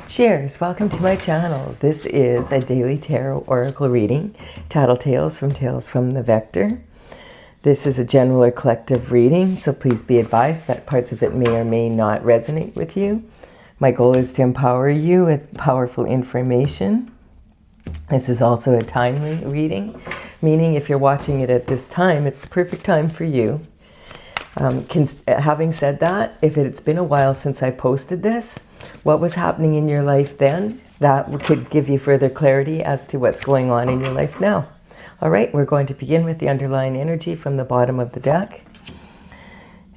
Cheers! Welcome to my channel. This is a daily tarot oracle reading, Tattle Tales from the Vector. This is a general or collective reading, so please be advised that parts of it may or may not resonate with you. My goal is to empower you with powerful information. This is also a timely reading, meaning if you're watching it at this time, it's the perfect time for you. Having said that, if it's been a while since I posted this, what was happening in your life then, that could give you further clarity as to what's going on in your life now. All right, we're going to begin with the underlying energy from the bottom of the deck.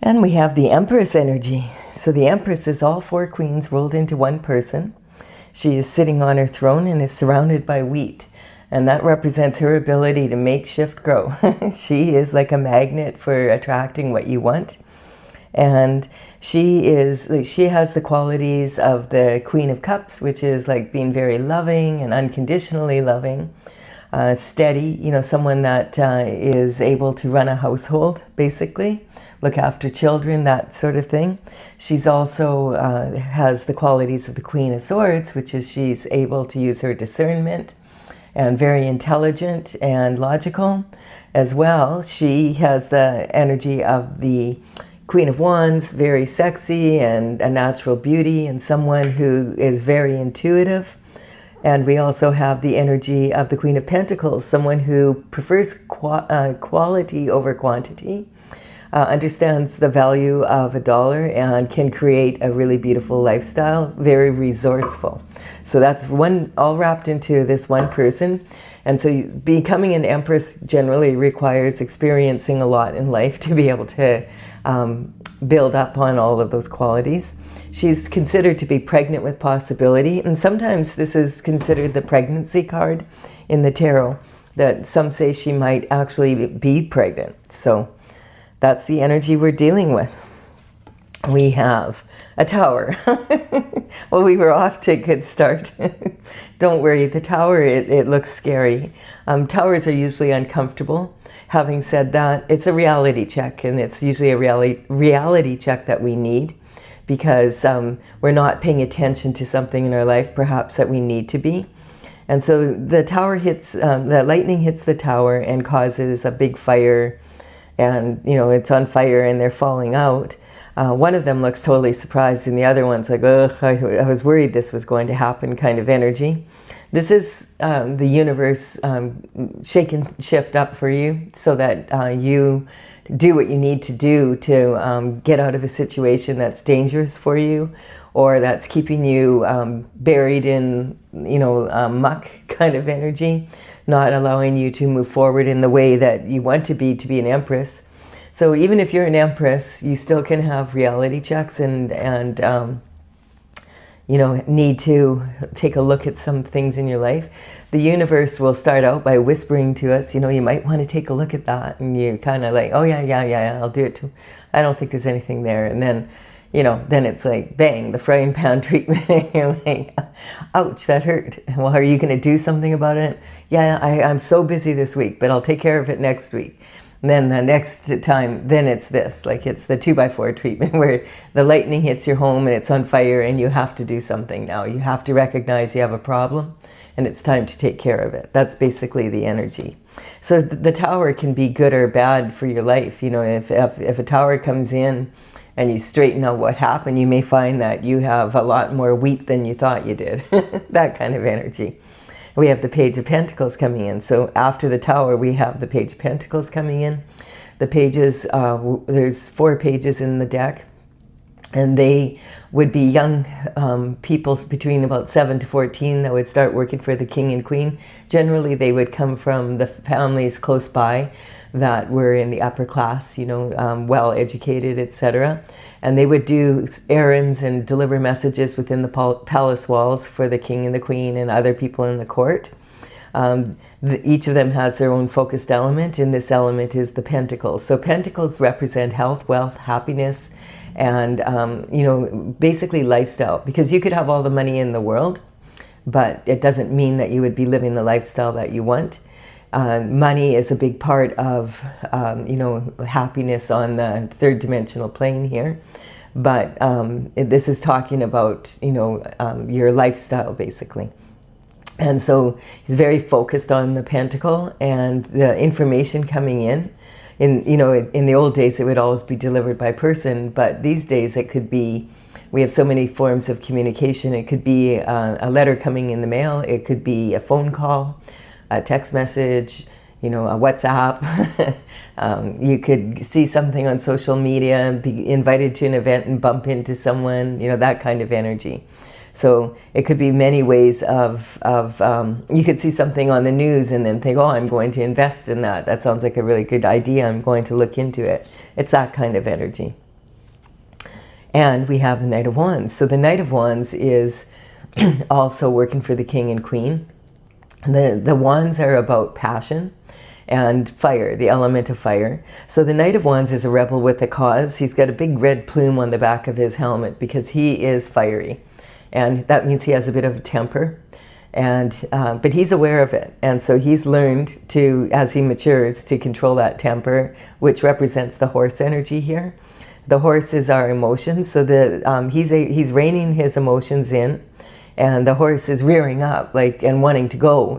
And we have the Empress energy. So the Empress is all four queens rolled into one person. She is sitting on her throne and is surrounded by wheat. And that represents her ability to make, shift, grow. She is like a magnet for attracting what you want. And she has the qualities of the Queen of Cups, which is like being very loving and unconditionally loving, steady, someone that is able to run a household, basically, look after children, that sort of thing. She's also has the qualities of the Queen of Swords, which is she's able to use her discernment and very intelligent and logical as well. She has the energy of the Queen of Wands, very sexy and a natural beauty and someone who is very intuitive. And we also have the energy of the Queen of Pentacles, someone who prefers quality over quantity, understands the value of a dollar and can create a really beautiful lifestyle, very resourceful. So that's all wrapped into this one person. And so becoming an Empress generally requires experiencing a lot in life to be able to build up on all of those qualities. She's considered to be pregnant with possibility, and sometimes this is considered the pregnancy card in the tarot, that some say she might actually be pregnant. So that's the energy we're dealing with. We have a Tower. Well, we were off to a good start. Don't worry, the Tower, it looks scary. Towers are usually uncomfortable. Having said that, it's a reality check, and it's usually a reality check that we need because we're not paying attention to something in our life, perhaps, that we need to be. And so the Tower hits, the lightning hits the Tower and causes a big fire, and it's on fire and they're falling out. One of them looks totally surprised and the other one's like, oh, I was worried this was going to happen kind of energy. This is the universe shake and shift up for you so that you do what you need to do to get out of a situation that's dangerous for you or that's keeping you buried in, muck kind of energy, not allowing you to move forward in the way that you want to be an Empress. So even if you're an Empress, you still can have reality checks and need to take a look at some things in your life. The universe will start out by whispering to us, you might want to take a look at that. And you kind of like, oh yeah, I'll do it too. I don't think there's anything there. And then, then it's like, bang, the frying pan treatment. You're like, ouch, that hurt. Well, are you going to do something about it? Yeah, I'm so busy this week, but I'll take care of it next week. And then the next time, then it's this, like it's the 2x4 treatment where the lightning hits your home and it's on fire and you have to do something now. You have to recognize you have a problem and it's time to take care of it. That's basically the energy. So the Tower can be good or bad for your life. If a Tower comes in and you straighten out what happened, you may find that you have a lot more wheat than you thought you did. That kind of energy. We have the Page of Pentacles coming in. So after the Tower, we have the Page of Pentacles coming in. The pages, there's 4 pages in the deck, and they would be young people between about 7 to 14 that would start working for the King and Queen. Generally, they would come from the families close by that were in the upper class, well educated, etc. And they would do errands and deliver messages within the palace walls for the King and the Queen and other people in the court. Each of them has their own focused element, and this element is the Pentacles. So Pentacles represent health, wealth, happiness, and basically lifestyle. Because you could have all the money in the world, but it doesn't mean that you would be living the lifestyle that you want. Money is a big part of, happiness on the third dimensional plane here. but this is talking about, your lifestyle basically. And so he's very focused on the pentacle and the information coming in. In the old days, it would always be delivered by person, but these days it could be, we have so many forms of communication. It could be a letter coming in the mail. It could be a phone call, a text message, a WhatsApp. You could see something on social media, be invited to an event and bump into someone, that kind of energy. So it could be many ways of you could see something on the news and then think, oh, I'm going to invest in that. That sounds like a really good idea. I'm going to look into it. It's that kind of energy. And we have the Knight of Wands. So the Knight of Wands is also working for the King and Queen. The Wands are about passion and fire, the element of fire. So the Knight of Wands is a rebel with a cause. He's got a big red plume on the back of his helmet because he is fiery. And that means he has a bit of a temper, but he's aware of it. And so he's learned to, as he matures, to control that temper, which represents the horse energy here. The horse is our emotions, so he's reining his emotions in, and the horse is rearing up, and wanting to go,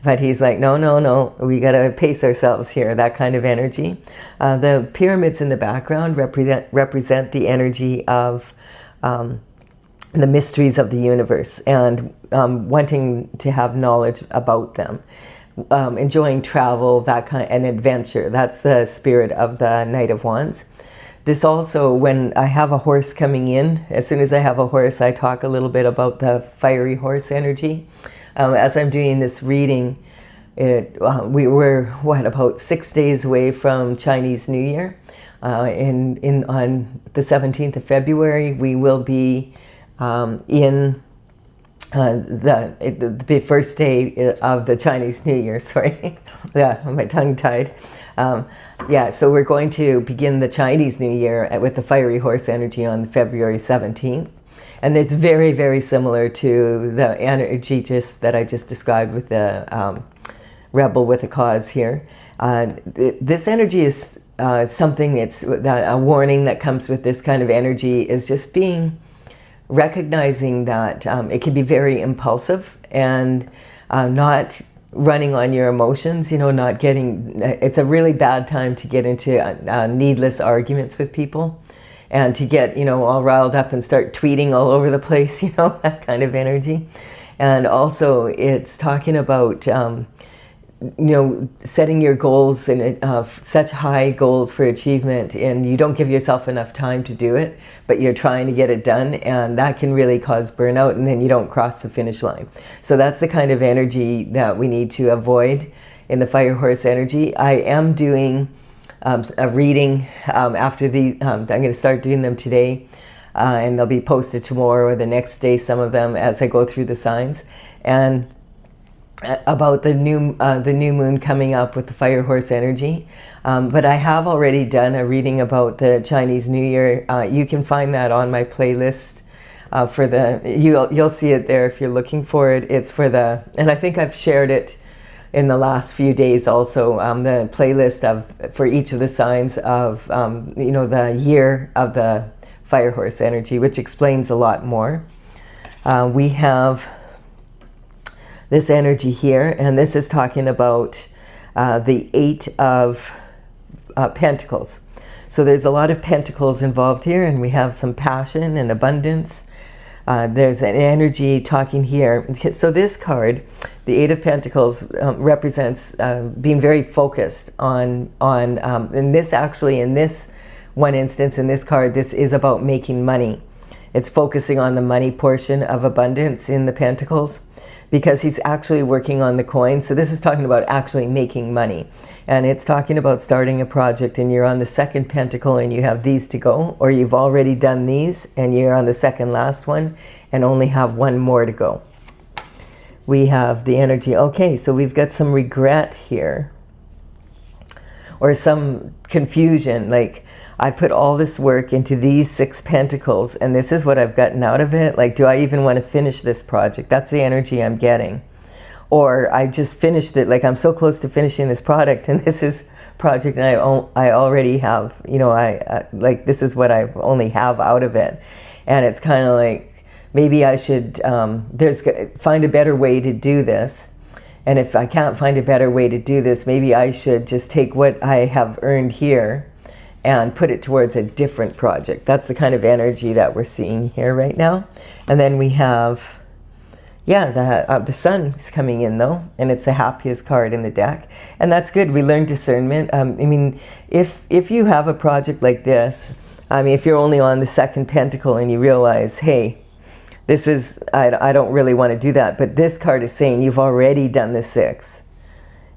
But he's like, no, we got to pace ourselves here, that kind of energy. The pyramids in the background represent the energy of the mysteries of the universe and wanting to have knowledge about them, enjoying travel, that kind, and adventure. That's the spirit of the Knight of Wands. This also, when I have a horse coming in, as soon as I have a horse, I talk a little bit about the fiery horse energy. As I'm doing this reading, we were, about 6 days away from Chinese New Year. On the 17th of February, we will be in the first day of the Chinese New Year, sorry. Yeah, my tongue tied. So we're going to begin the Chinese New Year with the fiery horse energy on February 17th. And it's very, very similar to the energy that I just described with the rebel with a cause here. This energy is something, it's a warning that comes with this kind of energy is just recognizing that it can be very impulsive and not running on your emotions, not getting, it's a really bad time to get into needless arguments with people and to get, all riled up and start tweeting all over the place, that kind of energy. And also it's talking about, setting your goals and such high goals for achievement, and you don't give yourself enough time to do it, but you're trying to get it done, and that can really cause burnout, and then you don't cross the finish line. So that's the kind of energy that we need to avoid in the fire horse energy. I am doing a reading after I'm going to start doing them today, and they'll be posted tomorrow or the next day, some of them, as I go through the signs, and about the new moon coming up with the fire horse energy. But I have already done a reading about the Chinese New Year. You can find that on my playlist you'll see it there if you're looking for it. It's and I think I've shared it in the last few days also, the playlist for each of the signs of, the year of the fire horse energy, which explains a lot more. We have this energy here, and this is talking about the 8 of Pentacles. So there's a lot of pentacles involved here, and we have some passion and abundance. There's an energy talking here. So this card, the 8 of Pentacles, represents being very focused on and this actually, in this one instance, in this card, this is about making money. It's focusing on the money portion of abundance in the Pentacles, because he's actually working on the coin. So this is talking about actually making money. And it's talking about starting a project, and you're on the 2nd pentacle and you have these to go, or you've already done these and you're on the 2nd last one and only have 1 more to go. We have the energy. Okay, so we've got some regret here, or some confusion, like I put all this work into these 6 pentacles and this is what I've gotten out of it. Like, do I even want to finish this project? That's the energy I'm getting. Or I just finished it, like I'm so close to finishing this product and this is project and I already have, you know, like this is what I only have out of it. And it's kind of like, maybe I should find a better way to do this. And if I can't find a better way to do this, maybe I should just take what I have earned here and put it towards a different project. That's the kind of energy that we're seeing here right now. And then we have, yeah, the sun is coming in though, and it's the happiest card in the deck. And that's good. We learn discernment. I mean, if you have a project like this, I mean, if you're only on the second pentacle and you realize, hey, this is, I don't really want to do that. But this card is saying you've already done the 6.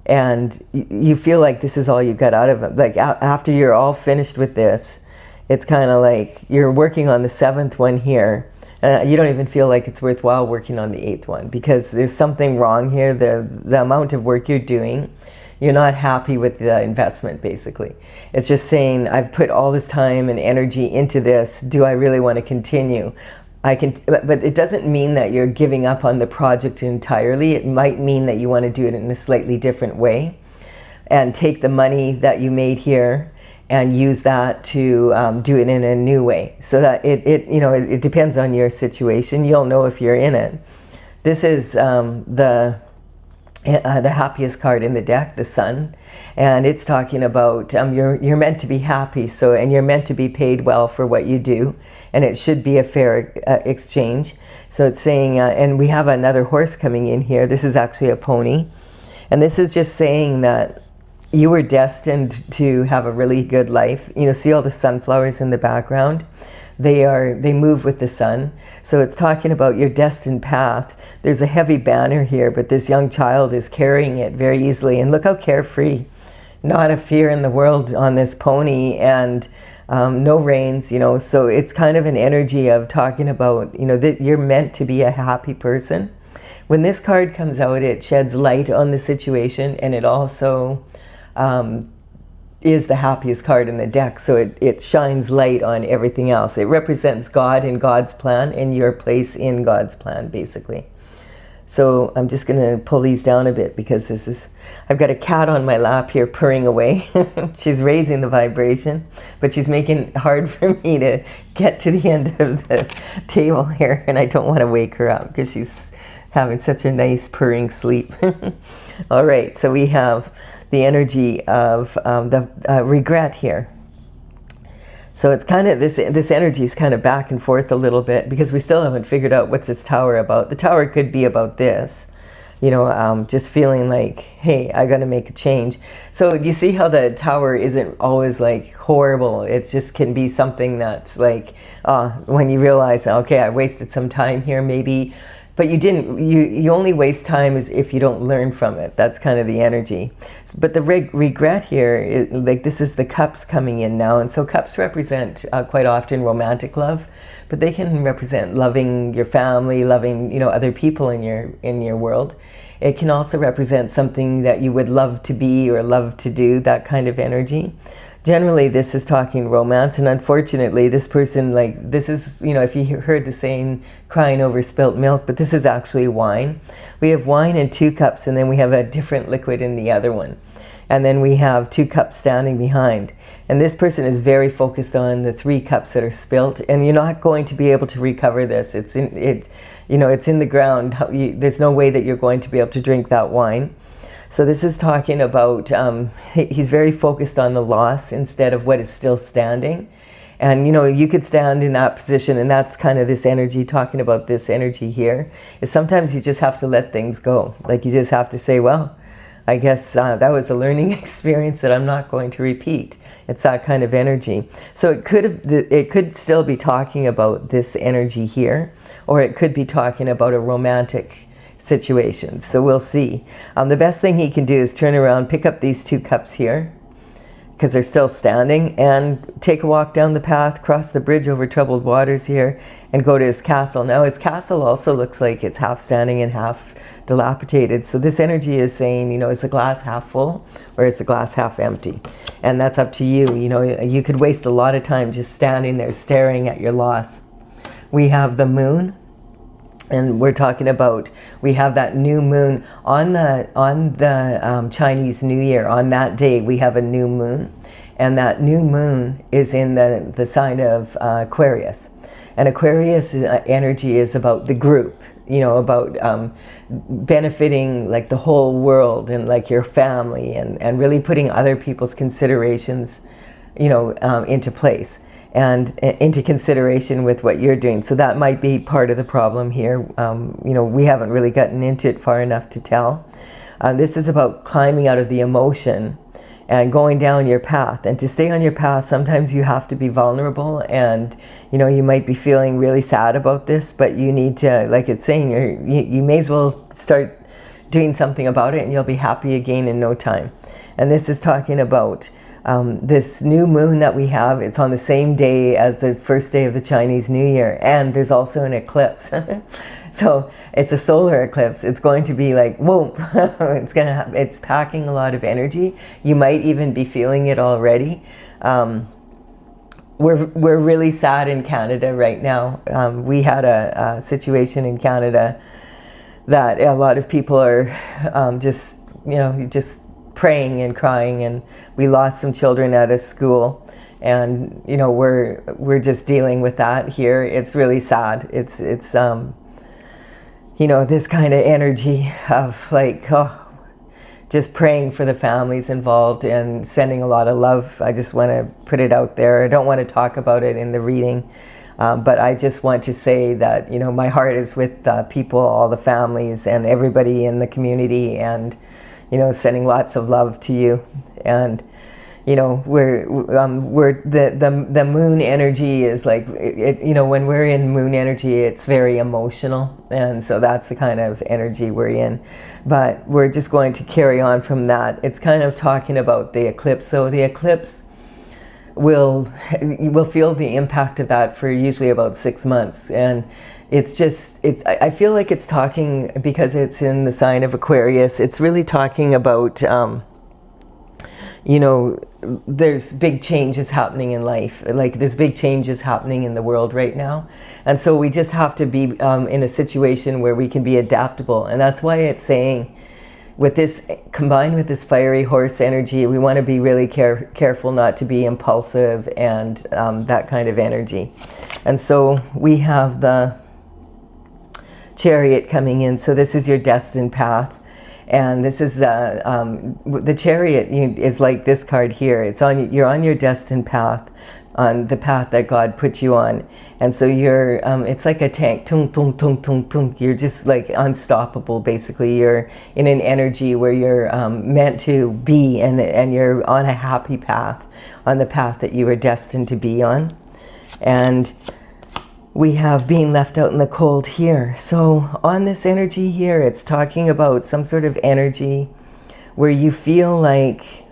And you feel like this is all you got out of it. Like after you're all finished with this, it's kind of like you're working on the 7th one here. You don't even feel like it's worthwhile working on the 8th one because there's something wrong here. The amount of work you're doing, you're not happy with the investment, basically. It's just saying, I've put all this time and energy into this. Do I really want to continue? But it doesn't mean that you're giving up on the project entirely. It might mean that you want to do it in a slightly different way and take the money that you made here and use that to do it in a new way. So that it depends on your situation. You'll know if you're in it. This is the happiest card in the deck, the Sun, and it's talking about you're meant to be happy. And you're meant to be paid well for what you do, and it should be a fair exchange. So it's saying, and we have another horse coming in here. This is actually a pony, and this is just saying that you were destined to have a really good life. You know, see all the sunflowers in the background? They move with the sun. So it's talking about your destined path. There's a heavy banner here, but this young child is carrying it very easily. And look how carefree. Not a fear in the world on this pony, and no reins, you know. So it's kind of an energy of talking about, you know, that you're meant to be a happy person. When this card comes out, it sheds light on the situation, and it also is the happiest card in the deck. So it shines light on everything else. It represents God and God's plan and your place in God's plan, basically. So I'm just going to pull these down a bit because I've got a cat on my lap here purring away. She's raising the vibration, but she's making it hard for me to get to the end of the table here, and I don't want to wake her up because she's having such a nice purring sleep. All right, so we have the energy of the regret here. So it's kind of, this energy is kind of back and forth a little bit because we still haven't figured out what's this tower about. The tower could be about this, you know, just feeling like, hey, I got to make a change. So you see how the tower isn't always like horrible. It just can be something that's like, when you realize, okay, I wasted some time here maybe, but you didn't. You only waste time is if you don't learn from it. That's kind of the energy. But the regret here, like this is the cups coming in now, and so cups represent quite often romantic love, but they can represent loving your family, loving, you know, other people in your world. It can also represent something that you would love to be or love to do, that kind of energy. Generally, this is talking romance, and unfortunately, this person, like, this is, you know, if you heard the saying, crying over spilt milk, but this is actually wine. We have wine in 2 cups, and then we have a different liquid in the other one. And then we have 2 cups standing behind. And this person is very focused on the 3 cups that are spilt, and you're not going to be able to recover this. It's in the ground. There's no way that you're going to be able to drink that wine. So this is talking about, he's very focused on the loss instead of what is still standing. And, you know, you could stand in that position, and that's kind of this energy, talking about this energy here, is sometimes you just have to let things go. Like, you just have to say, well, I guess that was a learning experience that I'm not going to repeat. It's that kind of energy. So it could still be talking about this energy here, or it could be talking about a romantic situation. So we'll see. The best thing he can do is turn around, pick up these 2 cups here, because they're still standing, and take a walk down the path, cross the bridge over troubled waters here, and go to his castle. Now his castle also looks like it's half standing and half dilapidated. So this energy is saying, you know, is the glass half full or is the glass half empty? And that's up to you. You know, you could waste a lot of time just standing there staring at your loss. We have the moon. And we're talking about, we have that new moon on the Chinese New Year. On that day, we have a new moon, and that new moon is in the sign of Aquarius. And Aquarius energy is about the group, you know, about benefiting like the whole world and like your family, and really putting other people's considerations, you know, into place and into consideration with what you're doing. So that might be part of the problem here. You know, we haven't really gotten into it far enough to tell. This is about climbing out of the emotion and going down your path. And to stay on your path, sometimes you have to be vulnerable, and you know, you might be feeling really sad about this, but you need to, like it's saying, you may as well start doing something about it, and you'll be happy again in no time. And this is talking about this new moon that we have. It's on the same day as the first day of the Chinese New Year, and there's also an eclipse. So it's a solar eclipse. It's going to be like, whoa, it's packing a lot of energy. You might even be feeling it already. We're really sad in Canada right now. We had a situation in Canada that a lot of people are just praying and crying, and we lost some children at a school, and you know, we're just dealing with that here. It's really sad. It's you know, this kind of energy of like, just praying for the families involved and sending a lot of love. I just want to put it out there. I don't want to talk about it in the reading, but I just want to say that, you know, my heart is with people, all the families and everybody in the community, and you know, sending lots of love to you. And you know, the moon energy is like it, you know, when we're in moon energy, it's very emotional, and so that's the kind of energy we're in. But we're just going to carry on from that. It's kind of talking about the eclipse. So the eclipse will feel the impact of that for usually about 6 months, and I feel like it's talking, because it's in the sign of Aquarius, it's really talking about you know, there's big changes happening in life. Like there's big changes happening in the world right now. And so we just have to be in a situation where we can be adaptable. And that's why it's saying, with this, combined with this fiery horse energy, we want to be really careful not to be impulsive and that kind of energy. And so we have the Chariot coming in. So this is your destined path. And this is the Chariot is like this card here. You're on your destined path, on the path that God put you on. And so you're, it's like a tank, tung, tung, tung, tung, tung. You're just like unstoppable, basically. You're in an energy where you're meant to be, and you're on a happy path, on the path that you were destined to be on. And we have being left out in the cold here. So on this energy here, it's talking about some sort of energy where you feel like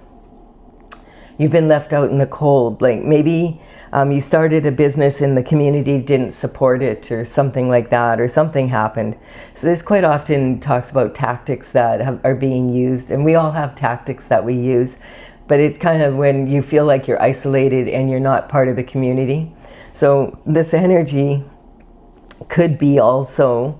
you've been left out in the cold. Like maybe you started a business and the community didn't support it, or something like that, or something happened. So this quite often talks about tactics that are being used, and we all have tactics that we use, but it's kind of when you feel like you're isolated and you're not part of the community. So this energy could be also,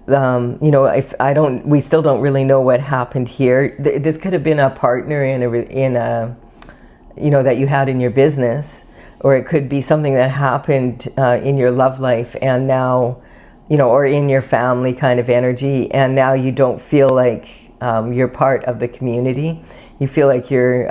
you know, we still don't really know what happened here. This could have been a partner in a, you know, that you had in your business, or it could be something that happened in your love life, and now, you know, or in your family kind of energy, and now you don't feel like you're part of the community. You feel like you're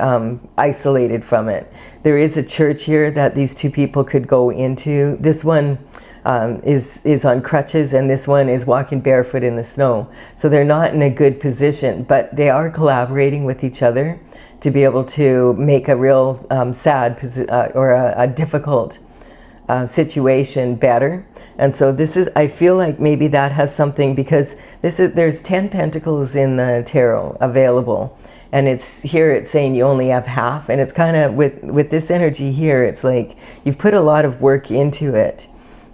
isolated from it. There is a church here that these two people could go into. This one is on crutches, and this one is walking barefoot in the snow. So they're not in a good position, but they are collaborating with each other to be able to make a real sad or a difficult situation better. And so this is, I feel like maybe that has something, because there's 10 pentacles in the tarot available. And it's saying you only have half, and it's kind of with this energy here, it's like you've put a lot of work into it.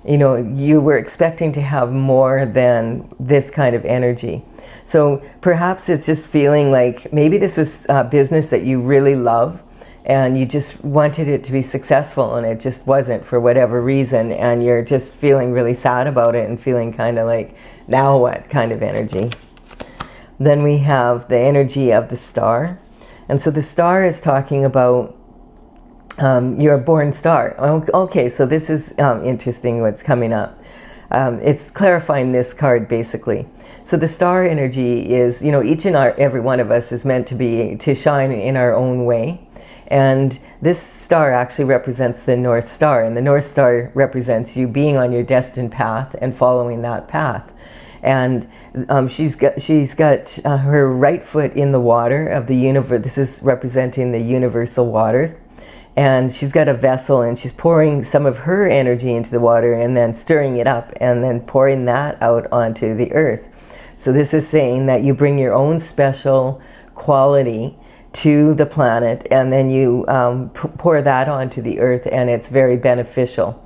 You know, you were expecting to have more than this kind of energy. So perhaps it's just feeling like maybe this was a business that you really love, and you just wanted it to be successful and it just wasn't for whatever reason, and you're just feeling really sad about it and feeling kind of like, now what kind of energy. Then we have the energy of the star. And so the star is talking about you're a born star. Okay, so this is interesting what's coming up. It's clarifying this card basically. So the star energy is, you know, each and every one of us is meant to shine in our own way. And this star actually represents the North Star, and the North Star represents you being on your destined path and following that path. And she's got her right foot in the water of the universe. This is representing the universal waters. And she's got a vessel, and she's pouring some of her energy into the water and then stirring it up and then pouring that out onto the earth. So this is saying that you bring your own special quality to the planet, and then you pour that onto the earth, and it's very beneficial.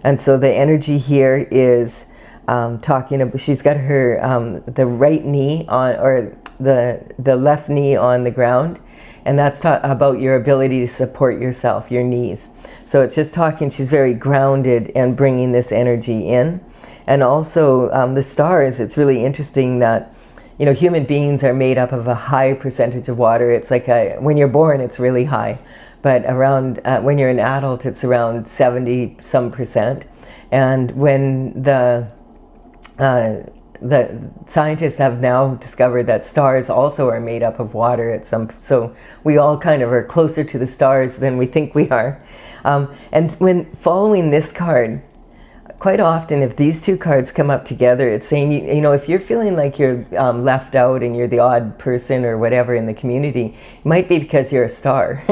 And so the energy here is talking about, she's got her the right knee on, or the left knee on the ground, and that's about your ability to support yourself, your knees. So it's just talking, she's very grounded and bringing this energy in. And also the stars, it's really interesting that, you know, human beings are made up of a high percentage of water. It's like when you're born, it's really high. But around, when you're an adult, it's around 70-some%. And when the scientists have now discovered that stars also are made up of water so we all kind of are closer to the stars than we think we are. And when following this card, quite often if these two cards come up together, it's saying, you know, if you're feeling like you're left out and you're the odd person or whatever in the community, it might be because you're a star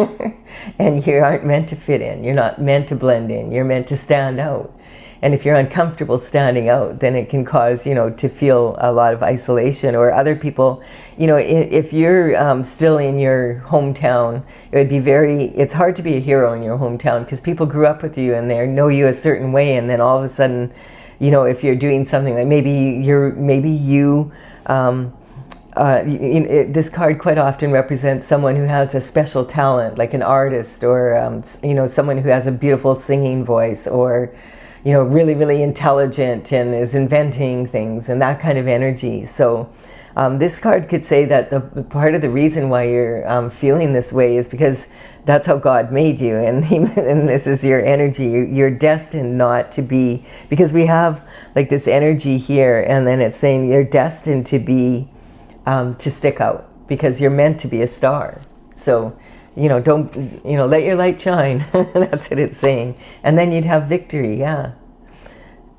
and you aren't meant to fit in. You're not meant to blend in. You're meant to stand out. And if you're uncomfortable standing out, then it can cause, you know, to feel a lot of isolation. Or other people, you know, if you're still in your hometown, it would be it's hard to be a hero in your hometown because people grew up with you and they know you a certain way, and then all of a sudden, you know, if you're doing something like this card quite often represents someone who has a special talent, like an artist, or you know, someone who has a beautiful singing voice, or you know, really, really intelligent and is inventing things and that kind of energy. So this card could say that the part of the reason why you're feeling this way is because that's how God made you, and and this is your energy. You're destined not to be, because we have like this energy here, and then it's saying you're destined to be, to stick out, because you're meant to be a star. So, you know, don't, you know, let your light shine. That's what it's saying. And then you'd have victory, yeah.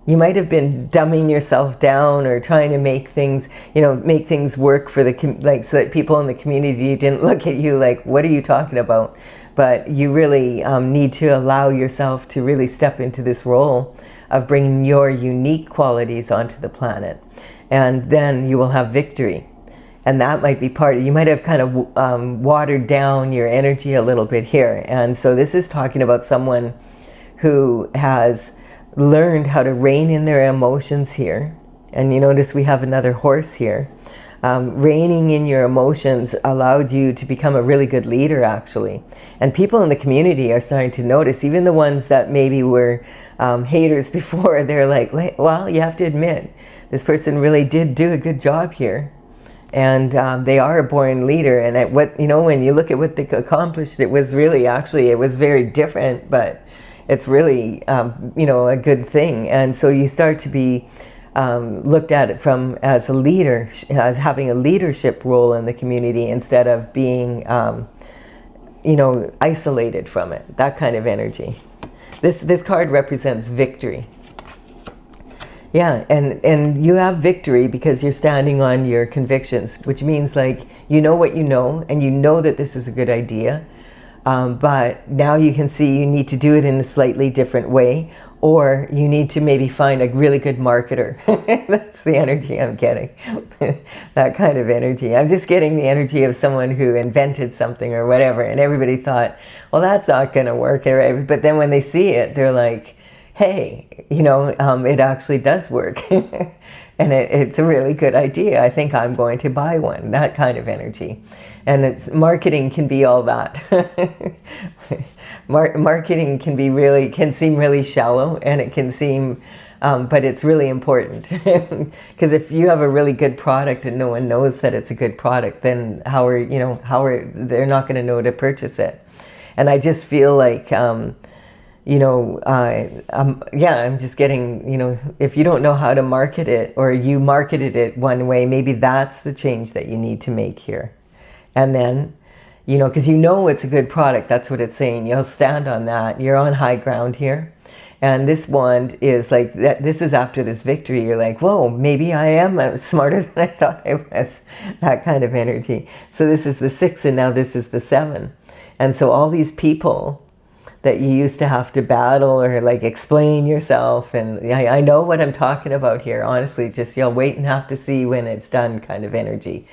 You might have been dumbing yourself down or trying to make things, you know, make things work for so that people in the community didn't look at you like, what are you talking about? But you really need to allow yourself to really step into this role of bringing your unique qualities onto the planet. And then you will have victory. And that might be you might have kind of watered down your energy a little bit here. And so this is talking about someone who has learned how to rein in their emotions here. And you notice we have another horse here. Reining in your emotions allowed you to become a really good leader, actually. And people in the community are starting to notice, even the ones that maybe were haters before, they're like, well, you have to admit, this person really did do a good job here. And they are a born leader, and when you look at what they accomplished, it was really, actually, it was very different, but it's really, a good thing. And so you start to be looked at it as a leader, as having a leadership role in the community instead of being, isolated from it, that kind of energy. This card represents victory. Yeah, and you have victory because you're standing on your convictions, which means like you know what you know, and you know that this is a good idea, but now you can see you need to do it in a slightly different way, or you need to maybe find a really good marketer. That's the energy I'm getting, that kind of energy. I'm just getting the energy of someone who invented something or whatever, and everybody thought, well, that's not going to work, right? But then when they see it, they're like, hey, it actually does work. And it's a really good idea. I think I'm going to buy one, that kind of energy. And marketing can be all that. Marketing can seem really shallow, and it can seem, but it's really important. Because if you have a really good product and no one knows that it's a good product, then they're not going to know to purchase it. And I just feel like, I'm just getting, if you don't know how to market it, or you marketed it one way, maybe that's the change that you need to make here. And then, because it's a good product, that's what it's saying. You'll stand on that. You're on high ground here. And this wand is like, this is after this victory. You're like, whoa, maybe I am smarter than I thought I was. That kind of energy. So this is the 6, and now this is the 7. And so all these people that you used to have to battle or like explain yourself, and I know what I'm talking about here, honestly, just you'll wait and have to see when it's done kind of energy.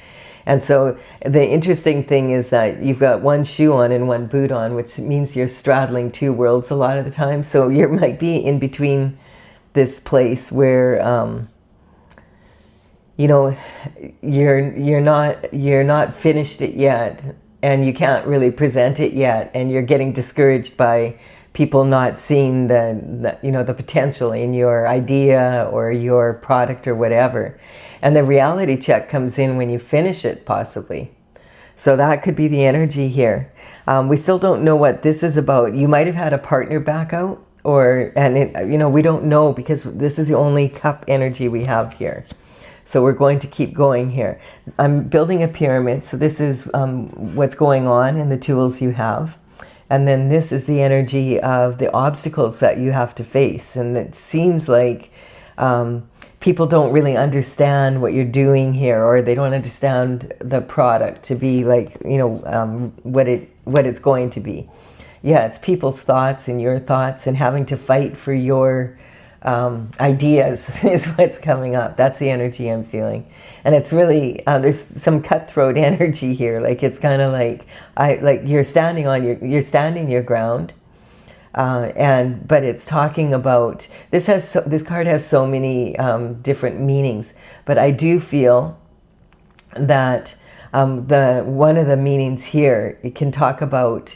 And so the interesting thing is that you've got one shoe on and one boot on, which means you're straddling two worlds a lot of the time. So you might be in between this place where you're not finished it yet, and you can't really present it yet, and you're getting discouraged by people not seeing the potential in your idea or your product or whatever. And the reality check comes in when you finish it, possibly. So that could be the energy here. We still don't know what this is about. You might have had a partner back out, we don't know, because this is the only cup energy we have here. So we're going to keep going here. I'm building a pyramid. So this is what's going on and the tools you have. And then this is the energy of the obstacles that you have to face. And it seems like people don't really understand what you're doing here, or they don't understand the product to be like, what it's going to be. Yeah, it's people's thoughts and your thoughts, and having to fight for your ideas is what's coming up. That's the energy I'm feeling. And it's really, there's some cutthroat energy here. Like, it's kind of like you're standing your ground. But it's talking about, this card has so many different meanings, but I do feel that one of the meanings here, it can talk about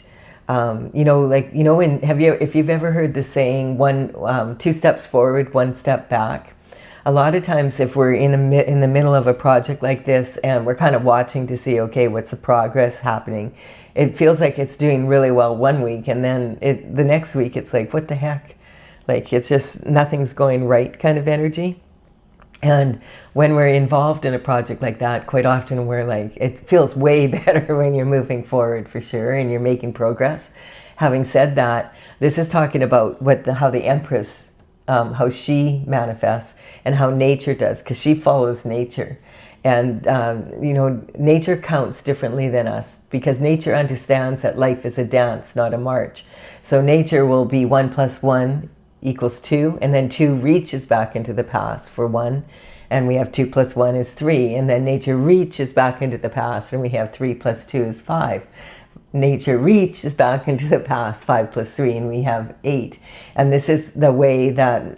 if you've ever heard the saying, 2 steps forward, 1 step back. A lot of times if we're in the middle of a project like this, and we're kind of watching to see, okay, what's the progress happening? It feels like it's doing really well one week, and then the next week it's like, what the heck? Like, it's just nothing's going right kind of energy. And when we're involved in a project like that, quite often we're like, it feels way better when you're moving forward, for sure, and you're making progress. Having said that, this is talking about how the Empress, how she manifests, and how nature does, because she follows nature. And, nature counts differently than us, because nature understands that life is a dance, not a march. So nature will be 1 + 1 = 2, and then 2 reaches back into the past for 1, and we have 2 + 1 is 3, and then nature reaches back into the past, and we have 3 + 2 is 5. Nature reaches back into the past, 5 + 3, and we have 8. And this is the way that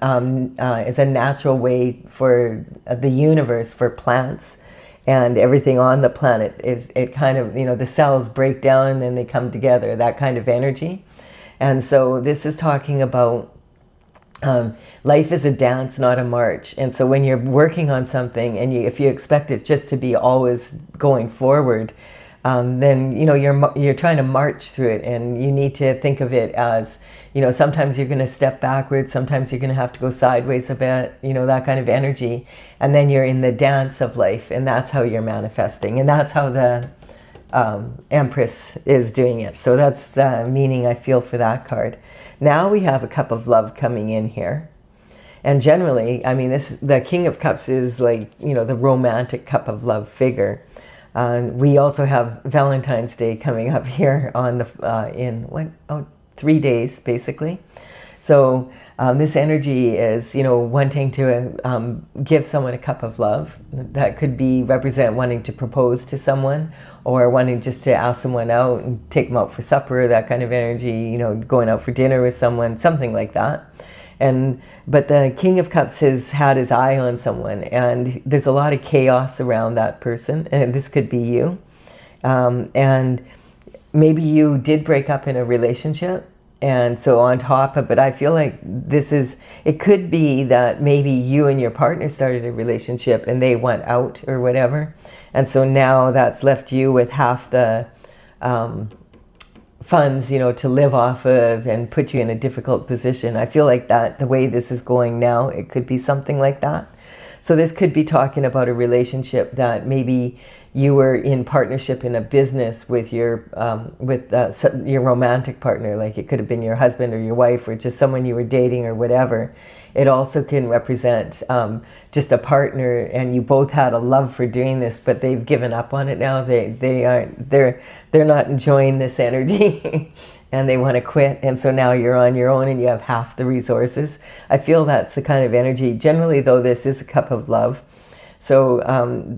is a natural way for the universe, for plants and everything on the planet. It kind of, the cells break down and then they come together, that kind of energy. And so this is talking about life is a dance, not a march. And so when you're working on something, and if you expect it just to be always going forward, then you're trying to march through it, and you need to think of it as, sometimes you're going to step backwards, sometimes you're going to have to go sideways a bit, that kind of energy, and then you're in the dance of life, and that's how you're manifesting, and that's how the Empress is doing it. So that's the meaning I feel for that card. Now we have a cup of love coming in here. And generally, the King of Cups is like, the romantic cup of love figure. We also have Valentine's Day coming up here on in 3 days, basically. So this energy is, wanting to give someone a cup of love. That could represent wanting to propose to someone, or wanting just to ask someone out and take them out for supper, that kind of energy, going out for dinner with someone, something like that. But the King of Cups has had his eye on someone, and there's a lot of chaos around that person, and this could be you. And maybe you did break up in a relationship, and so on top of it, I feel like it could be that maybe you and your partner started a relationship and they went out or whatever. And so now that's left you with half the funds, to live off of and put you in a difficult position. I feel like that the way this is going now, it could be something like that. So this could be talking about a relationship that maybe you were in partnership in a business with your romantic partner. Like it could have been your husband or your wife or just someone you were dating or whatever. It also can represent just a partner, and you both had a love for doing this, but they've given up on it now. They're not enjoying this energy and they want to quit, and so now you're on your own and you have half the resources. I feel that's the kind of energy. Generally, though, this is a cup of love. So,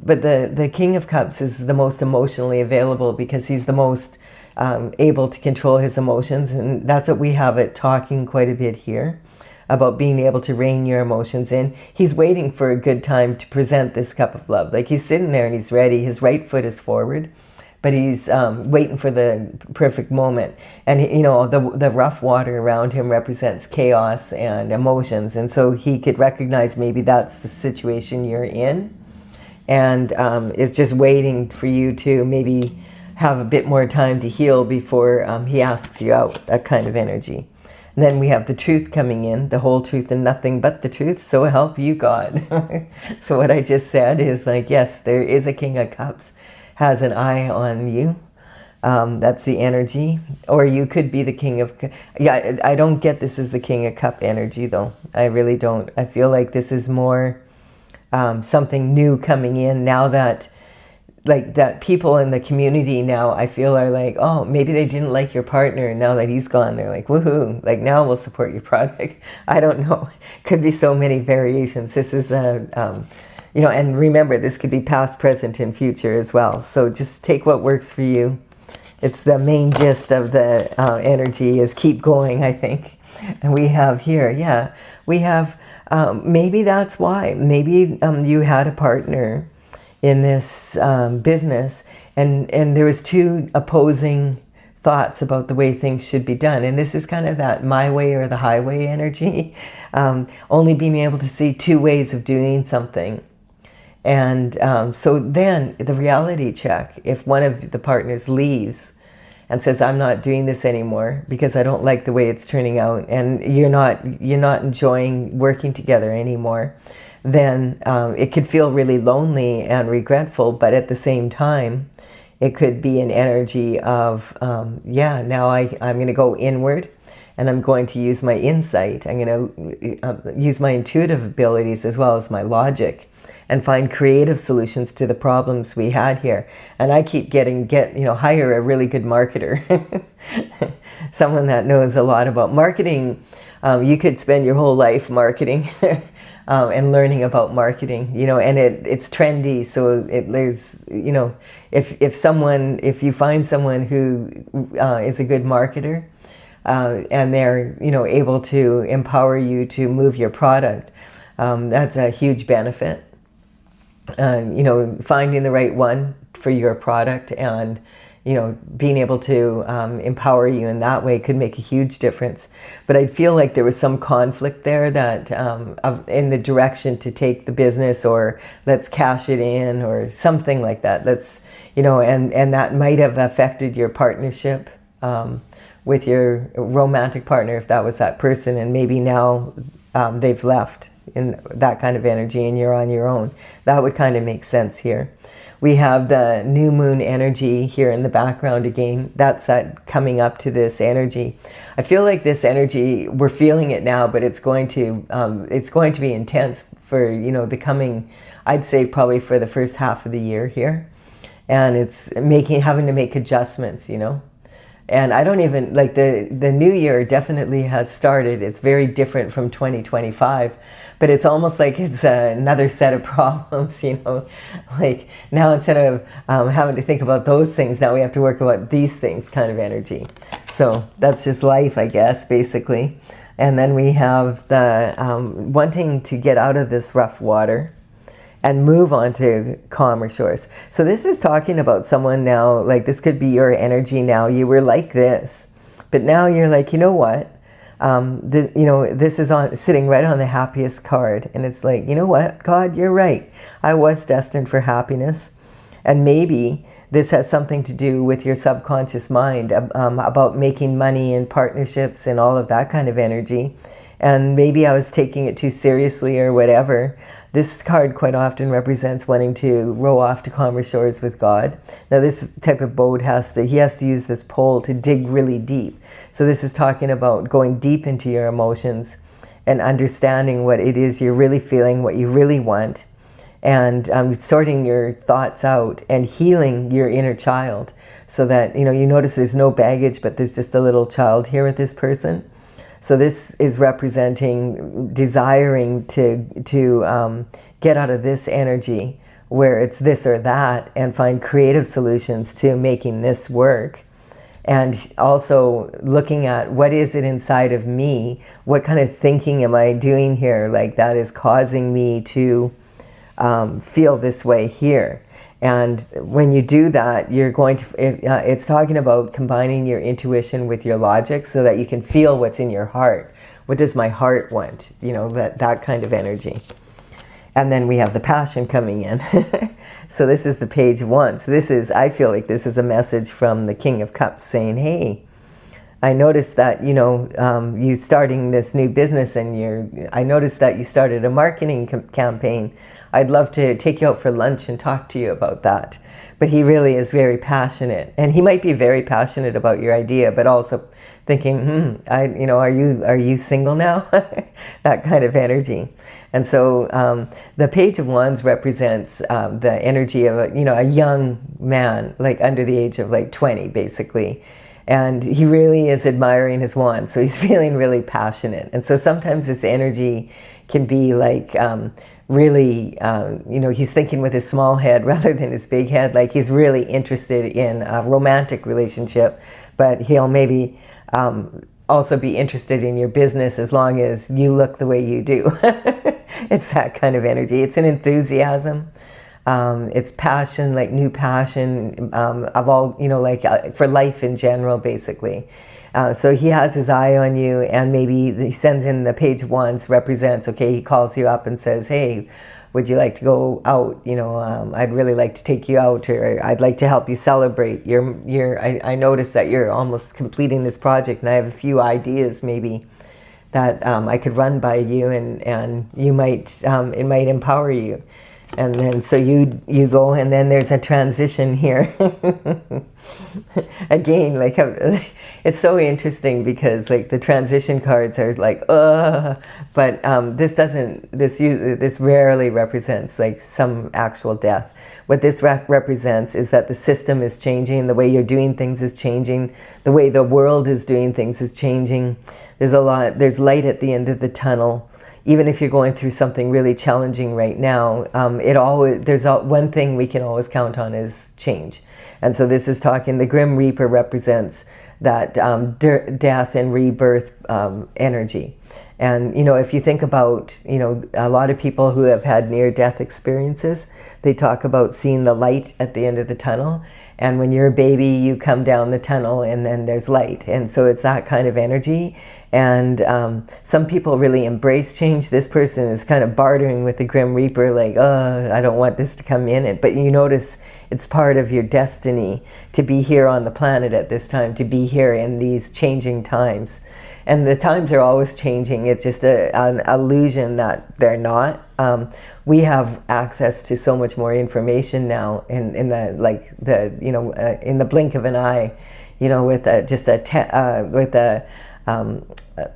but the King of Cups is the most emotionally available because he's the most able to control his emotions, and that's what we have it talking quite a bit here about being able to rein your emotions in. He's waiting for a good time to present this cup of love. Like he's sitting there and he's ready. His right foot is forward, but he's waiting for the perfect moment. And the rough water around him represents chaos and emotions, and so he could recognize maybe that's the situation you're in, and is just waiting for you to maybe have a bit more time to heal before he asks you out. That kind of energy. And then we have the truth coming in, the whole truth and nothing but the truth, so help you God. So what I just said is like, yes, there is a King of Cups, has an eye on you. That's the energy. Or you could be the King of... Yeah, I don't get this as the King of Cup energy, though. I really don't. I feel like this is more something new coming in now that... Like that people in the community now, I feel are like, oh, maybe they didn't like your partner, and now that he's gone, they're like, woohoo, like now we'll support your project. I don't know. Could be so many variations. This is and remember, this could be past, present, and future as well. So just take what works for you. It's the main gist of the energy is keep going, I think. And we have here, we have, maybe that's why. Maybe you had a partner in this business, and there was two opposing thoughts about the way things should be done. And this is kind of that my way or the highway energy, only being able to see two ways of doing something. And so then the reality check, if one of the partners leaves and says, I'm not doing this anymore because I don't like the way it's turning out, and you're not enjoying working together anymore, then it could feel really lonely and regretful, but at the same time, it could be an energy of, now I'm going to go inward, and I'm going to use my insight. I'm going to use my intuitive abilities as well as my logic and find creative solutions to the problems we had here. And I keep hire a really good marketer, someone that knows a lot about marketing. You could spend your whole life marketing. And learning about marketing, and it's trendy. So there's, if you find someone who is a good marketer, and they're, able to empower you to move your product, that's a huge benefit. Finding the right one for your product and, being able to empower you in that way could make a huge difference. But I feel like there was some conflict there that in the direction to take the business, or let's cash it in, or something like that. That's, and that might have affected your partnership with your romantic partner, if that was that person, and maybe now they've left in that kind of energy and you're on your own. That would kind of make sense here. We have the new moon energy here in the background again. That's that coming up to this energy. I feel like this energy, we're feeling it now, but it's going to be intense for, the coming, I'd say probably for the first half of the year here. And it's having to make adjustments, And I don't even, like the new year definitely has started. It's very different from 2025. But it's almost like it's another set of problems, like now instead of having to think about those things, now we have to work about these things kind of energy. So that's just life, I guess, basically. And then we have the wanting to get out of this rough water and move on to calmer shores. So this is talking about someone now, like this could be your energy now. You were like this, but now you're like, you know what? This is sitting right on the happiest card. And it's like, you know what, God, you're right. I was destined for happiness. And maybe this has something to do with your subconscious mind about making money and partnerships and all of that kind of energy. And maybe I was taking it too seriously or whatever. This card quite often represents wanting to row off to calmer shores with God. Now this type of boat he has to use this pole to dig really deep. So this is talking about going deep into your emotions and understanding what it is you're really feeling, what you really want, and sorting your thoughts out and healing your inner child so that, you notice there's no baggage, but there's just a little child here with this person. So this is representing desiring to get out of this energy where it's this or that and find creative solutions to making this work. And also looking at what is it inside of me? What kind of thinking am I doing here? Like that is causing me to feel this way here. And when you do that, you're going to, it's talking about combining your intuition with your logic so that you can feel what's in your heart. What does my heart want? That kind of energy. And then we have the passion coming in. So this is the page 1. So I feel like this is a message from the King of Cups saying, hey, I noticed that, you starting this new business and I noticed that you started a marketing campaign. I'd love to take you out for lunch and talk to you about that. But he really is very passionate. And he might be very passionate about your idea, but also thinking, are you single now? That kind of energy. And so the Page of Wands represents the energy of a young man, like under the age of like 20, basically. And he really is admiring his wand, so he's feeling really passionate. And so sometimes this energy can be like really, he's thinking with his small head rather than his big head, like he's really interested in a romantic relationship, but he'll maybe also be interested in your business as long as you look the way you do. It's that kind of energy. It's an enthusiasm. It's passion, like new passion of all, for life in general, basically. So he has his eye on you, and maybe he sends in the Page of Wands represents, he calls you up and says, hey, would you like to go out? I'd really like to take you out, or I'd like to help you celebrate. I noticed that you're almost completing this project, and I have a few ideas maybe that I could run by you, and you might, it might empower you. And then so you go, and then there's a transition here. Again, like it's so interesting because like the transition cards are like, but this rarely represents like some actual death. What this represents is that the system is changing, the way you're doing things is changing, the way the world is doing things is changing. There's light at the end of the tunnel. Even if you're going through something really challenging right now, there's one thing we can always count on is change. And so this is talking, the Grim Reaper represents that death and rebirth energy. And, if you think about, a lot of people who have had near-death experiences, they talk about seeing the light at the end of the tunnel. And when you're a baby, you come down the tunnel and then there's light. And so it's that kind of energy. And some people really embrace change. This person is kind of bartering with the Grim Reaper, like, I don't want this to come in. But you notice it's part of your destiny to be here on the planet at this time, to be here in these changing times. And the times are always changing. It's just an illusion that they're not. We have access to so much more information now in the blink of an eye, with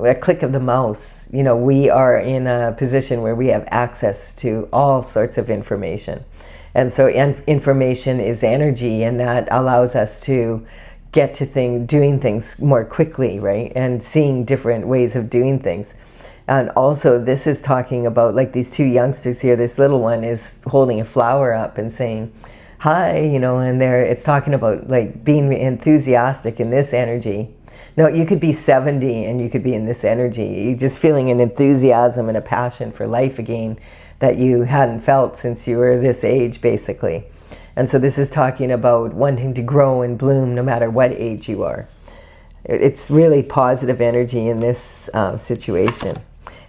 a click of the mouse. We are in a position where we have access to all sorts of information. And so information is energy, and that allows us to get to doing things more quickly, right? And seeing different ways of doing things. And also this is talking about like these two youngsters here. This little one is holding a flower up and saying, hi, and it's talking about like being enthusiastic in this energy. No, you could be 70 and you could be in this energy. You're just feeling an enthusiasm and a passion for life again that you hadn't felt since you were this age, basically. And so this is talking about wanting to grow and bloom no matter what age you are. It's really positive energy in this situation.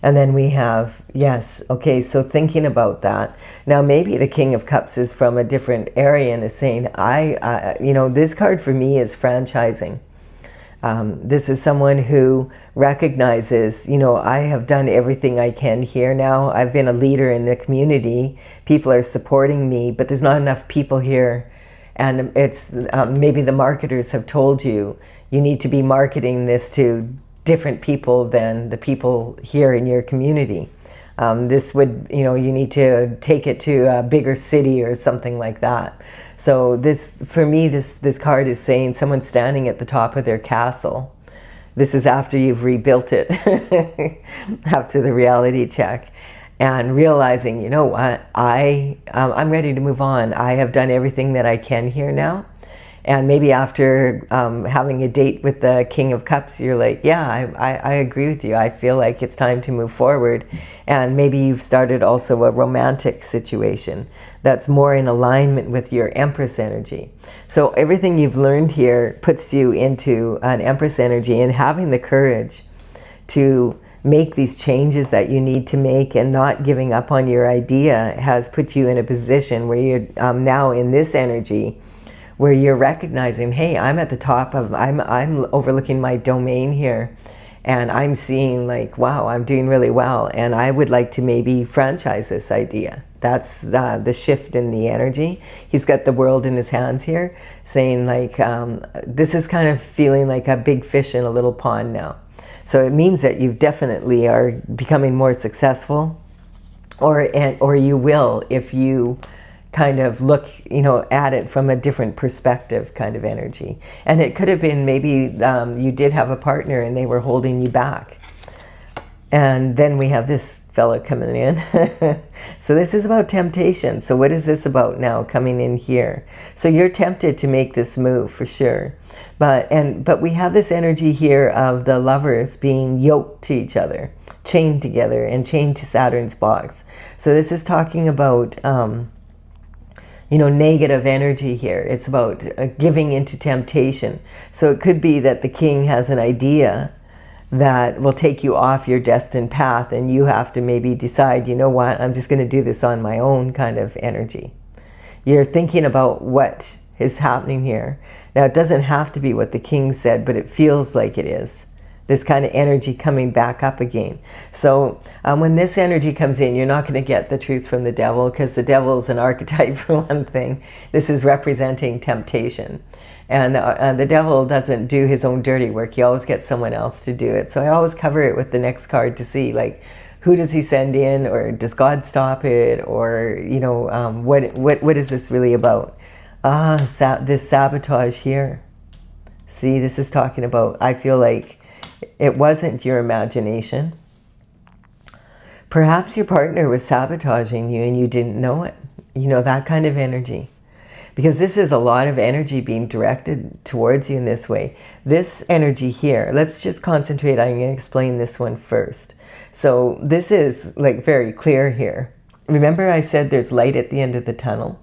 And then we have, yes, okay, so thinking about that. Now maybe the King of Cups is from a different area and is saying, this card for me is franchising. This is someone who recognizes, I have done everything I can here now. I've been a leader in the community. People are supporting me, but there's not enough people here. And it's maybe the marketers have told you, you need to be marketing this to different people than the people here in your community. This would, you need to take it to a bigger city or something like that. So this, for me, this card is saying someone's standing at the top of their castle. This is after you've rebuilt it, after the reality check, and realizing, you know what, I'm ready to move on. I have done everything that I can here now. And maybe after having a date with the King of Cups, you're like, yeah, I agree with you. I feel like it's time to move forward. And maybe you've started also a romantic situation that's more in alignment with your Empress energy. So everything you've learned here puts you into an Empress energy, and having the courage to make these changes that you need to make and not giving up on your idea has put you in a position where you're now in this energy, where you're recognizing, hey, I'm at the top of, I'm overlooking my domain here, and I'm seeing like, wow, I'm doing really well, and I would like to maybe franchise this idea. That's the shift in the energy. He's got the world in his hands here, saying like, this is kind of feeling like a big fish in a little pond now. So it means that you definitely are becoming more successful, or you will if you kind of look, at it from a different perspective kind of energy. And it could have been maybe you did have a partner and they were holding you back. And then we have this fellow coming in. So this is about temptation. So what is this about now coming in here? So you're tempted to make this move for sure. But we have this energy here of the lovers being yoked to each other, chained together and chained to Saturn's box. So this is talking about negative energy here. It's about giving into temptation. So it could be that the king has an idea that will take you off your destined path, and you have to maybe decide, you know what, I'm just going to do this on my own kind of energy. You're thinking about what is happening here. Now, it doesn't have to be what the king said, but it feels like it is. This kind of energy coming back up again. So when this energy comes in, you're not going to get the truth from the devil, because the devil is an archetype for one thing. This is representing temptation. And the devil doesn't do his own dirty work. He always gets someone else to do it. So I always cover it with the next card to see, like, who does he send in, or does God stop it, or what is this really about? This sabotage here. See, this is talking about, I feel like it wasn't your imagination. Perhaps your partner was sabotaging you and you didn't know it. That kind of energy. Because this is a lot of energy being directed towards you in this way. This energy here, let's just concentrate. I'm going to explain this one first. So this is like very clear here. Remember I said there's light at the end of the tunnel?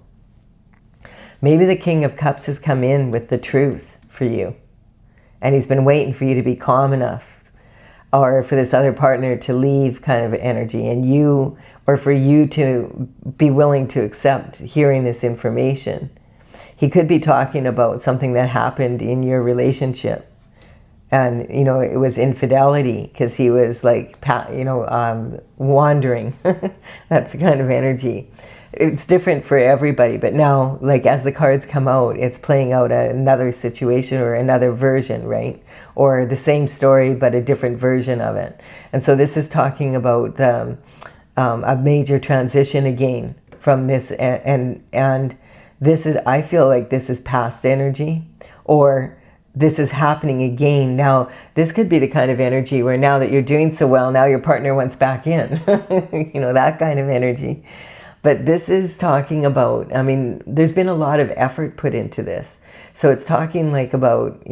Maybe the King of Cups has come in with the truth for you. And he's been waiting for you to be calm enough, or for this other partner to leave kind of energy, and you, or for you to be willing to accept hearing this information. He could be talking about something that happened in your relationship, and it was infidelity, because he was like wandering. That's the kind of energy. It's different for everybody, but now, like, as the cards come out, it's playing out another situation or another version, right? Or the same story, but a different version of it. And so this is talking about a major transition again from this, and this is, I feel like this is past energy, or this is happening again. Now, this could be the kind of energy where now that you're doing so well, now your partner wants back in, that kind of energy. But this is talking about, there's been a lot of effort put into this. So it's talking like about,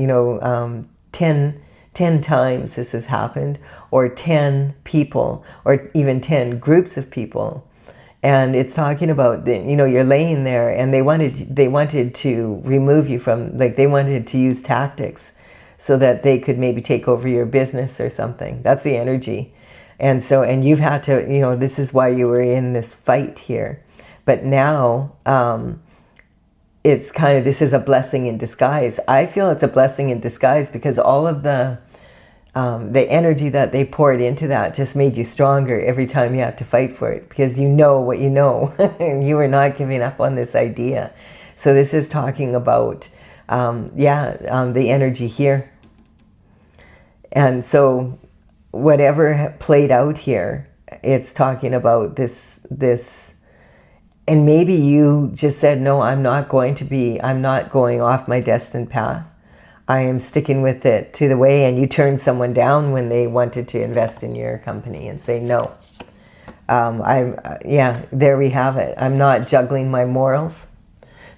10 10 times this has happened, or 10 people, or even 10 groups of people. And it's talking about, you're laying there and they wanted to remove you from, like they wanted to use tactics so that they could maybe take over your business or something. That's the energy. And so, and you've had to, this is why you were in this fight here. But now, it's kind of, this is a blessing in disguise. I feel it's a blessing in disguise because all of the energy that they poured into that just made you stronger every time you have to fight for it, because you know what you know, and you are not giving up on this idea. So this is talking about, the energy here. And so whatever played out here, it's talking about this, and maybe you just said, no, I'm not going off my destined path. I am sticking with it to the way, and you turned someone down when they wanted to invest in your company and say no. There we have it. I'm not juggling my morals.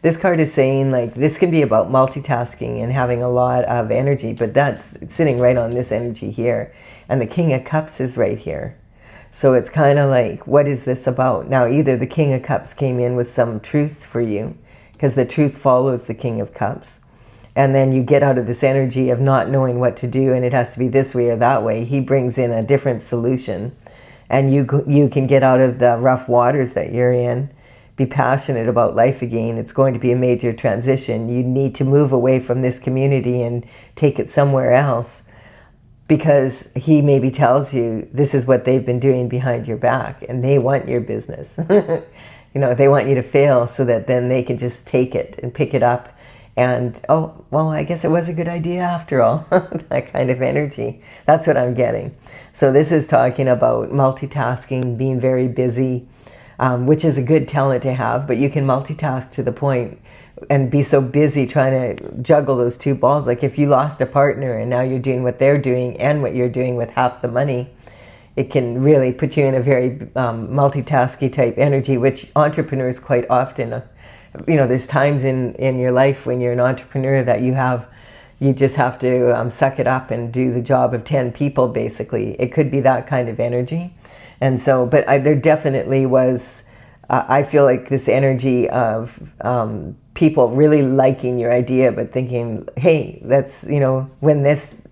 This card is saying, like, this can be about multitasking and having a lot of energy, but that's sitting right on this energy here. And the King of Cups is right here. So it's kind of like, what is this about? Now, either the King of Cups came in with some truth for you, because the truth follows the King of Cups. And then you get out of this energy of not knowing what to do, and it has to be this way or that way. He brings in a different solution, and you can get out of the rough waters that you're in, be passionate about life again. It's going to be a major transition. You need to move away from this community and take it somewhere else, because he maybe tells you this is what they've been doing behind your back, and they want your business. They want you to fail so that then they can just take it and pick it up. And, oh, well, I guess it was a good idea after all. That kind of energy. That's what I'm getting. So this is talking about multitasking, being very busy, which is a good talent to have, but you can multitask to the point and be so busy trying to juggle those two balls. Like if you lost a partner and now you're doing what they're doing and what you're doing with half the money, it can really put you in a very multitasky type energy, which entrepreneurs quite often, there's times in your life when you're an entrepreneur that you just have to suck it up and do the job of 10 people, basically. It could be that kind of energy. And so, but there definitely was, I feel like this energy of people really liking your idea, but thinking, hey, that's, when this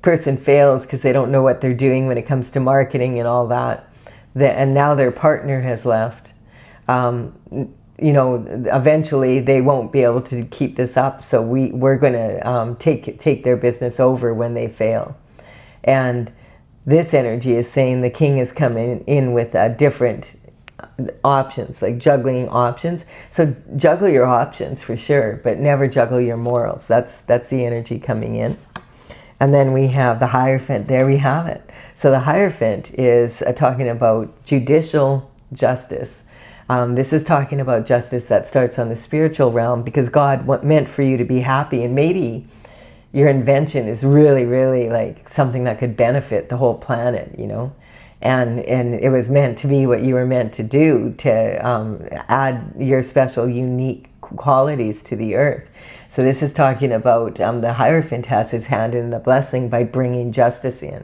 person fails because they don't know what they're doing when it comes to marketing and all that, and now their partner has left, eventually they won't be able to keep this up. So we're going to take their business over when they fail. And this energy is saying the king is coming in with different options, like juggling options. So juggle your options for sure, but never juggle your morals. That's the energy coming in. And then we have the Hierophant. There we have it. So the Hierophant is talking about judicial justice. This is talking about justice that starts on the spiritual realm, because God meant for you to be happy, and maybe your invention is really, really like something that could benefit the whole planet, and it was meant to be what you were meant to do, to add your special, unique qualities to the earth. So this is talking about the Hierophant has his hand in the blessing by bringing justice in.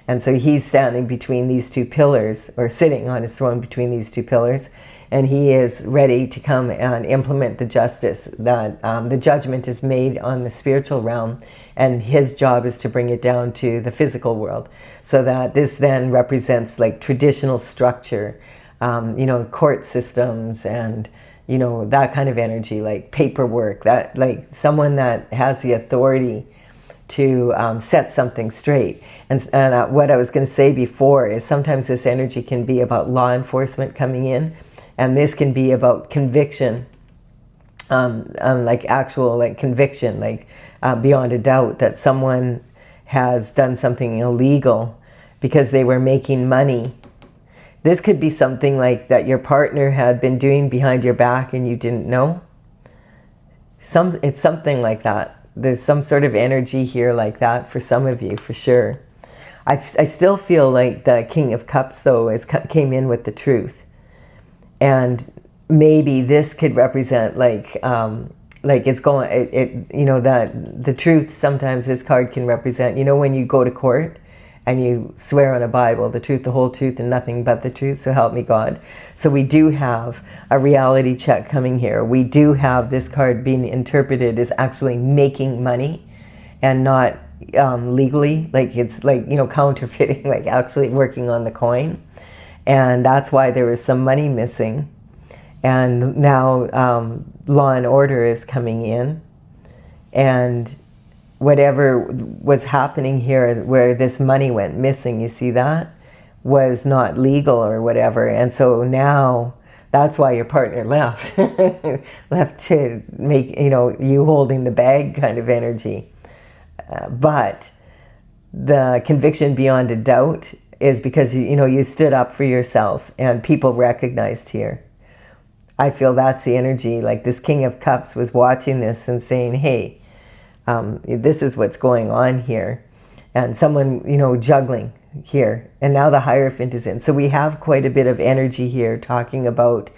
And so he's standing between these two pillars, or sitting on his throne between these two pillars, and he is ready to come and implement the justice that the judgment is made on the spiritual realm, and his job is to bring it down to the physical world. So that this then represents like traditional structure, court systems, and that kind of energy, like paperwork, that like someone that has the authority to set something straight. And what I was going to say before is sometimes this energy can be about law enforcement coming in, and this can be about conviction, like actual like conviction, like beyond a doubt that someone has done something illegal because they were making money. This could be something like that your partner had been doing behind your back and you didn't know. It's something like that. There's some sort of energy here like that for some of you, for sure. I still feel like the King of Cups, though, came in with the truth. And maybe this could represent like like it's going, you know, that the truth, sometimes this card can represent, you know, when you go to court and you swear on a Bible, the truth, the whole truth, and nothing but the truth, so help me God. So we do have a reality check coming here. We do have this card being interpreted as actually making money and not legally, like it's like, you know, counterfeiting, like actually working on the coin. And that's why there was some money missing. And now law and order is coming in. And whatever was happening here where this money went missing, you see that, was not legal or whatever. And so now that's why your partner left. Left to make, you know, you holding the bag kind of energy. But the conviction beyond a doubt is because, you know, you stood up for yourself and people recognized here. I feel that's the energy. Like this King of Cups was watching this and saying, hey, this is what's going on here. And someone, you know, juggling here. And now the Hierophant is in. So we have quite a bit of energy here talking about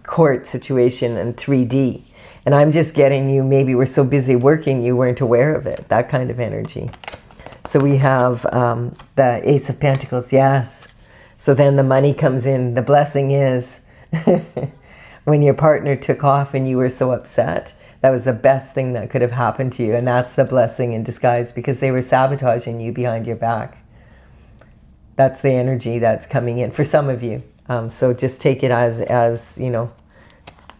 court situation and 3D. And I'm just getting you, maybe we're so busy working you weren't aware of it. That kind of energy. So we have the Ace of Pentacles, yes. So then the money comes in. The blessing is when your partner took off and you were so upset, that was the best thing that could have happened to you. And that's the blessing in disguise, because they were sabotaging you behind your back. That's the energy that's coming in for some of you. So just take it as you know,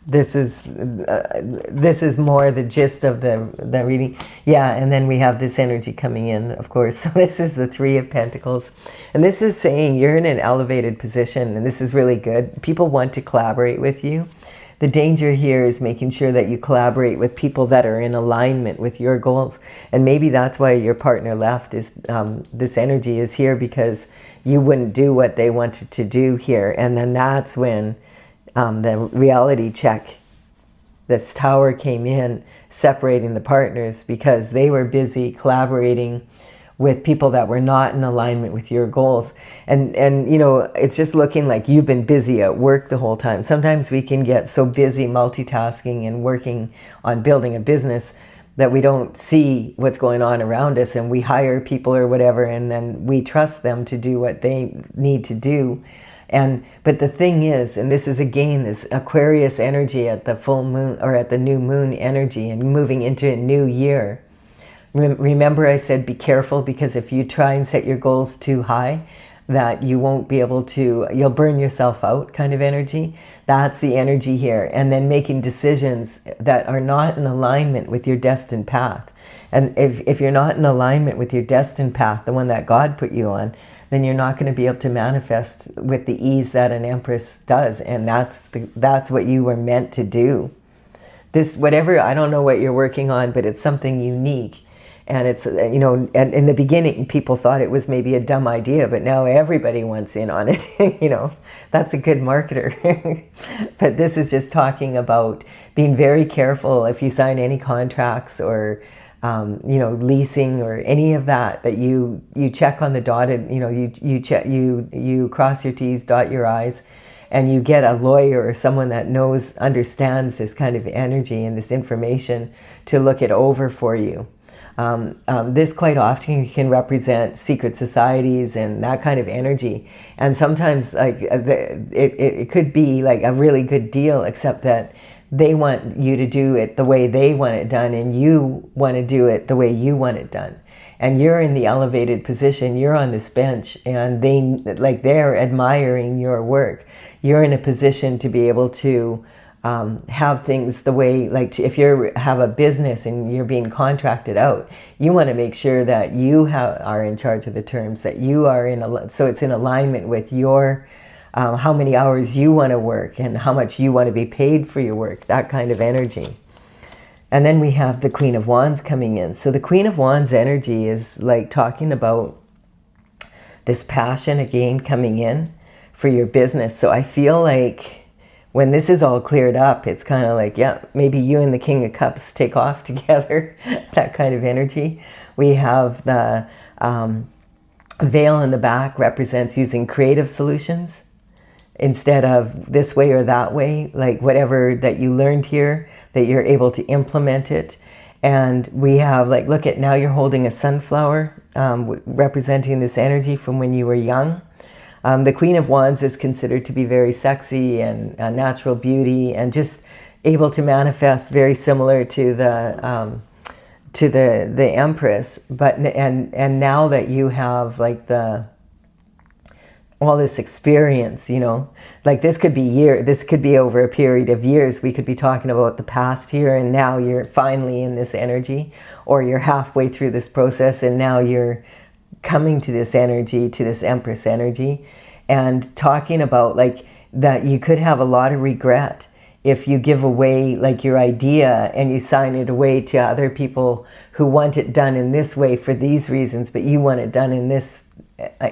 this is more the gist of the reading. Yeah, and then we have this energy coming in, of course. So this is the Three of Pentacles. And this is saying you're in an elevated position, and this is really good. People want to collaborate with you. The danger here is making sure that you collaborate with people that are in alignment with your goals. And maybe that's why your partner left, is this energy is here because you wouldn't do what they wanted to do here. And then that's when the reality check, this Tower came in, separating the partners because they were busy collaborating with people that were not in alignment with your goals. And you know, it's just looking like you've been busy at work the whole time. Sometimes we can get so busy multitasking and working on building a business that we don't see what's going on around us, and we hire people or whatever, and then we trust them to do what they need to do. But the thing is, and this is again this Aquarius energy at the full moon or at the new moon energy and moving into a new year. Remember I said be careful, because if you try and set your goals too high, that you won't be able to, you'll burn yourself out kind of energy. That's the energy here. And then making decisions that are not in alignment with your destined path. And if you're not in alignment with your destined path, the one that God put you on, then you're not going to be able to manifest with the ease that an Empress does. And that's what you were meant to do. This, whatever, I don't know what you're working on, but it's something unique. And it's, you know, and in the beginning, people thought it was maybe a dumb idea, but now everybody wants in on it. You know, that's a good marketer. But this is just talking about being very careful if you sign any contracts or, you know, leasing or any of that, that you check on the dotted, you know, you cross your T's, dot your I's, and you get a lawyer or someone that understands this kind of energy and this information to look it over for you. This quite often can represent secret societies and that kind of energy. And sometimes like it could be like a really good deal, except that they want you to do it the way they want it done, and you want to do it the way you want it done. And you're in the elevated position, you're on this bench, and they're admiring your work. You're in a position to be able to have things the way, like if you have a business and you're being contracted out, you want to make sure that you are in charge of the terms, that you are so it's in alignment with your, how many hours you want to work and how much you want to be paid for your work, that kind of energy. And then we have the Queen of Wands coming in. So the Queen of Wands energy is like talking about this passion again coming in for your business. So I feel like when this is all cleared up, it's kind of like, yeah, maybe you and the King of Cups take off together, that kind of energy. We have the veil in the back represents using creative solutions instead of this way or that way, like whatever that you learned here, that you're able to implement it. And we have, like, look at, now you're holding a sunflower, representing this energy from when you were young. The Queen of Wands is considered to be very sexy and natural beauty, and just able to manifest, very similar to the Empress. But and now that you have like all this experience, you know, like this could be over a period of years. We could be talking about the past here, and now you're finally in this energy, or you're halfway through this process and now you're coming to this energy, to this Empress energy, and talking about like that you could have a lot of regret if you give away like your idea and you sign it away to other people who want it done in this way for these reasons, but you want it done in this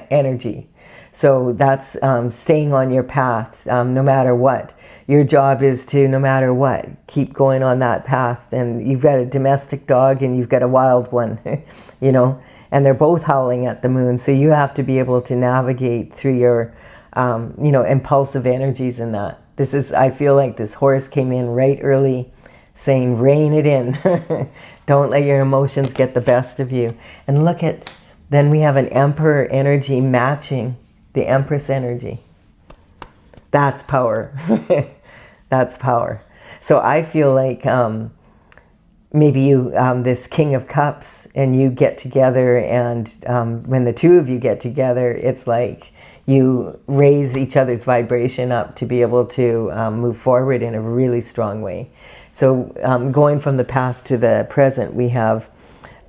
energy. So that's staying on your path, no matter what. Your job is to, no matter what, keep going on that path. And you've got a domestic dog and you've got a wild one, you know, and they're both howling at the moon. So you have to be able to navigate through your, you know, impulsive energies in that. This is, I feel like this horse came in right early saying, rein it in. Don't let your emotions get the best of you. And look at, then we have an Emperor energy matching the Empress energy. That's power. That's power. So I feel like maybe you, this King of Cups, and you get together, and when the two of you get together, it's like you raise each other's vibration up to be able to move forward in a really strong way. So going from the past to the present, we have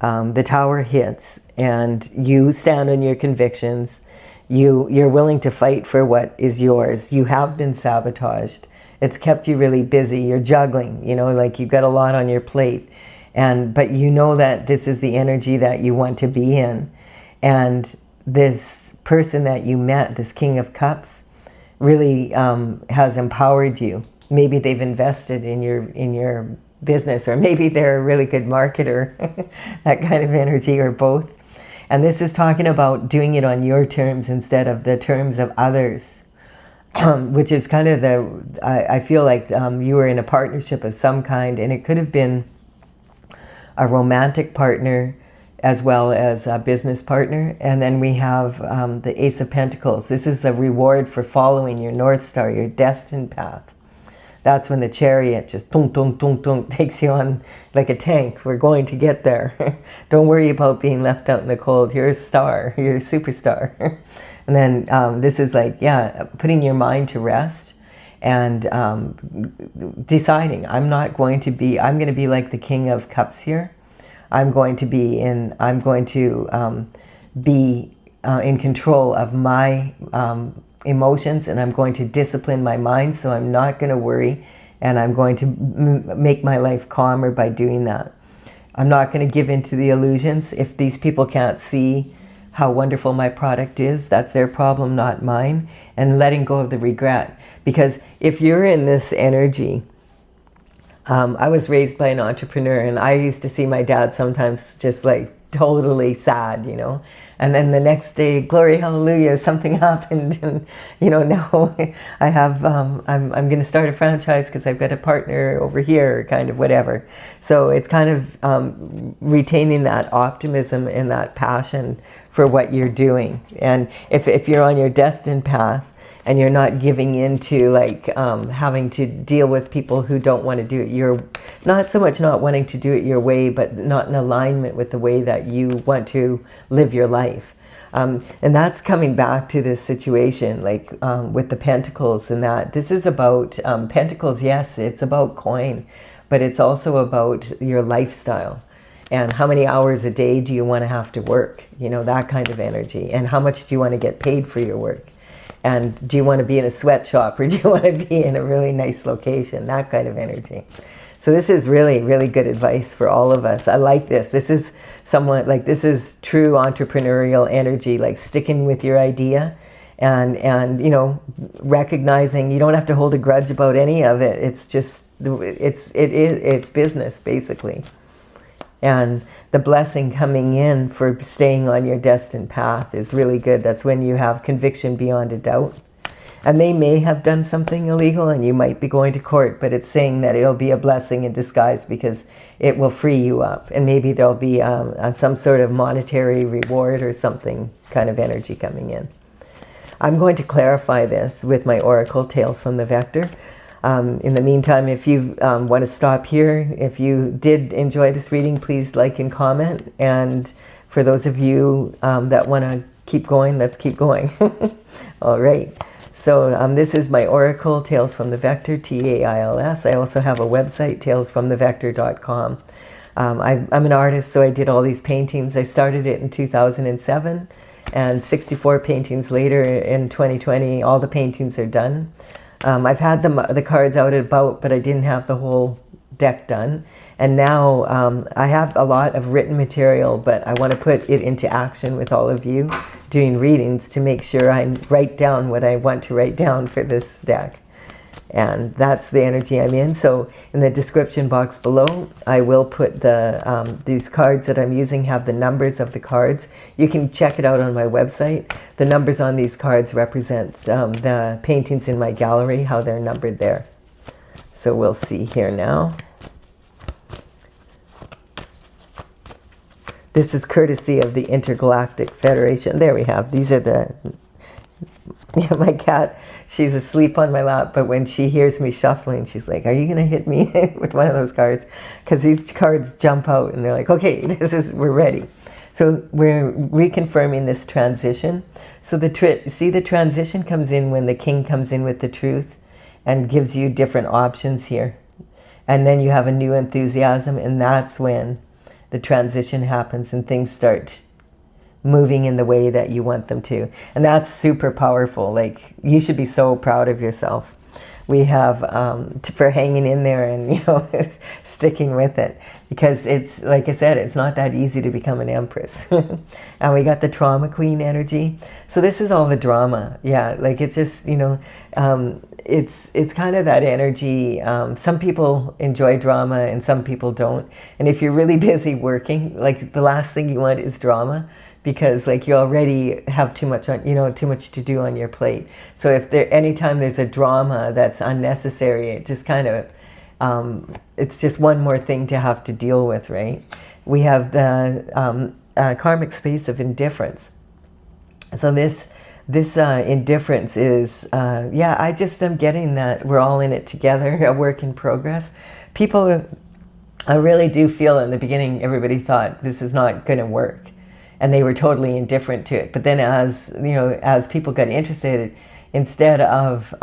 the Tower hits, and you stand on your convictions. You're willing to fight for what is yours. You have been sabotaged. It's kept you really busy. You're juggling, you know, like you've got a lot on your plate. But you know that this is the energy that you want to be in. And this person that you met, this King of Cups, really has empowered you. Maybe they've invested in your business, or maybe they're a really good marketer, that kind of energy, or both. And this is talking about doing it on your terms instead of the terms of others, which is kind of I feel like you were in a partnership of some kind, and it could have been a romantic partner as well as a business partner. And then we have the Ace of Pentacles. This is the reward for following your North Star, your destined path. That's when the Chariot just tunk, tunk, tunk, tunk, takes you on like a tank. We're going to get there. Don't worry about being left out in the cold. You're a star. You're a superstar. And then this is like, yeah, putting your mind to rest and deciding, I'm going to be like the King of Cups here. I'm going to be in control of my emotions, and I'm going to discipline my mind, so I'm not going to worry, and I'm going to make my life calmer by doing that. I'm not going to give in to the illusions. If these people can't see how wonderful my product is, that's their problem, not mine. And letting go of the regret. Because if you're in this energy, I was raised by an entrepreneur, and I used to see my dad sometimes just like totally sad, you know, and then the next day, glory, hallelujah, something happened, and you know, now I have I'm going to start a franchise because I've got a partner over here, kind of whatever. So it's kind of retaining that optimism and that passion for what you're doing. And if you're on your destined path and you're not giving into like having to deal with people who don't want to do it not so much not wanting to do it your way, but not in alignment with the way that you want to live your life. And that's coming back to this situation, like with the Pentacles, and that this is about Pentacles. Yes, it's about coin, but it's also about your lifestyle. And how many hours a day do you want to have to work? You know, that kind of energy. And how much do you want to get paid for your work? And do you want to be in a sweatshop, or do you want to be in a really nice location? That kind of energy. So this is really, really good advice for all of us. I like this. This is somewhat like, this is true entrepreneurial energy, like sticking with your idea and you know, recognizing you don't have to hold a grudge about any of it. It's just, it's business basically. And the blessing coming in for staying on your destined path is really good. That's when you have conviction beyond a doubt. And they may have done something illegal and you might be going to court, but it's saying that it'll be a blessing in disguise because it will free you up. And maybe there'll be some sort of monetary reward or something kind of energy coming in. I'm going to clarify this with my oracle, Tales from the Vector. In the meantime, if you want to stop here, if you did enjoy this reading, please like and comment. And for those of you that want to keep going, let's keep going. All right. So this is my oracle, Tales from the Vector, Tails. I also have a website, talesfromthevector.com. I'm an artist, so I did all these paintings. I started it in 2007, and 64 paintings later in 2020, all the paintings are done. I've had the cards out and about, but I didn't have the whole deck done. And now I have a lot of written material, but I want to put it into action with all of you doing readings to make sure I write down what I want to write down for this deck. And that's the energy I'm in. So in the description box below, I will put these cards that I'm using have the numbers of the cards. You can check it out on my website. The numbers on these cards represent the paintings in my gallery, how they're numbered there. So we'll see here now. This is courtesy of the Intergalactic Federation. There we have. These are the... Yeah, my cat, she's asleep on my lap, but when she hears me shuffling, she's like, are you going to hit me with one of those cards? Because these cards jump out and they're like, okay, we're ready. So we're reconfirming this transition. So see, the transition comes in when the king comes in with the truth and gives you different options here. And then you have a new enthusiasm, and that's when the transition happens and things start moving in the way that you want them to. And that's super powerful. Like, you should be so proud of yourself. We have for hanging in there and, sticking with it, because it's, like I said, it's not that easy to become an empress. And we got the trauma queen energy. So this is all the drama. Yeah, like, it's just, it's kind of that energy. Some people enjoy drama and some people don't. And if you're really busy working, like, the last thing you want is drama, because, like, you already have too much to do on your plate. So if anytime there's a drama that's unnecessary, it just kind of, it's just one more thing to have to deal with, right? We have the karmic space of indifference. So this indifference is, I just am getting that we're all in it together, a work in progress. People, I really do feel in the beginning, everybody thought this is not going to work. And they were totally indifferent to it. But then as people got interested, instead of,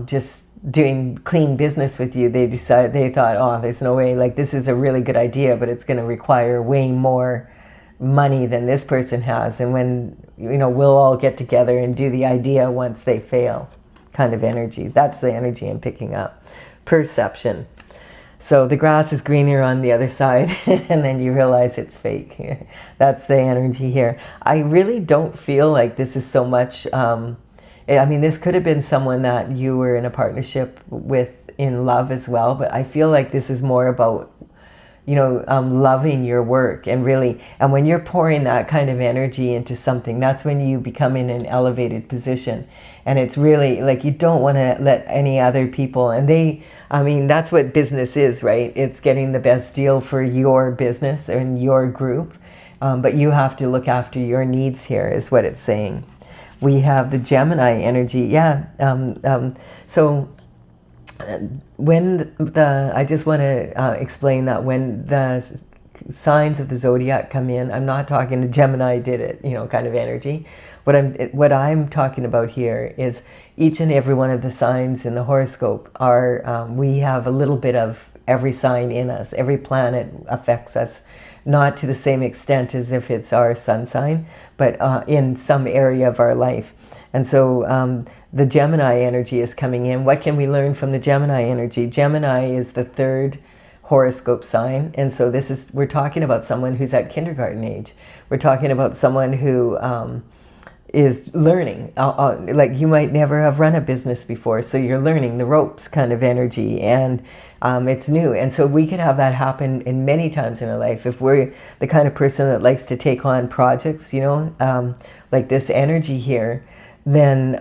just doing clean business with you, they thought, oh, there's no way, like, this is a really good idea, but it's going to require way more money than this person has. And when, we'll all get together and do the idea once they fail, kind of energy. That's the energy I'm picking up. Perception. So the grass is greener on the other side, and then you realize it's fake. That's the energy here. I really don't feel like this is so much, this could have been someone that you were in a partnership with in love as well, but I feel like this is more about, loving your work and when you're pouring that kind of energy into something, that's when you become in an elevated position. And it's really like, you don't want to let any other people, and that's what business is, right? It's getting the best deal for your business and your group. But you have to look after your needs here, is what it's saying. We have the Gemini energy. Yeah. So when I just want to explain that when the signs of the zodiac come in, I'm not talking to Gemini did it, kind of energy. What I'm talking about here is each and every one of the signs in the horoscope are, we have a little bit of every sign in us. Every planet affects us, not to the same extent as if it's our sun sign, but in some area of our life. And so the Gemini energy is coming in. What can we learn from the Gemini energy? Gemini is the third horoscope sign. And so we're talking about someone who's at kindergarten age. We're talking about someone who is learning. Like, you might never have run a business before, so you're learning the ropes kind of energy, and it's new. And so we could have that happen in many times in our life if we're the kind of person that likes to take on projects, like this energy here. then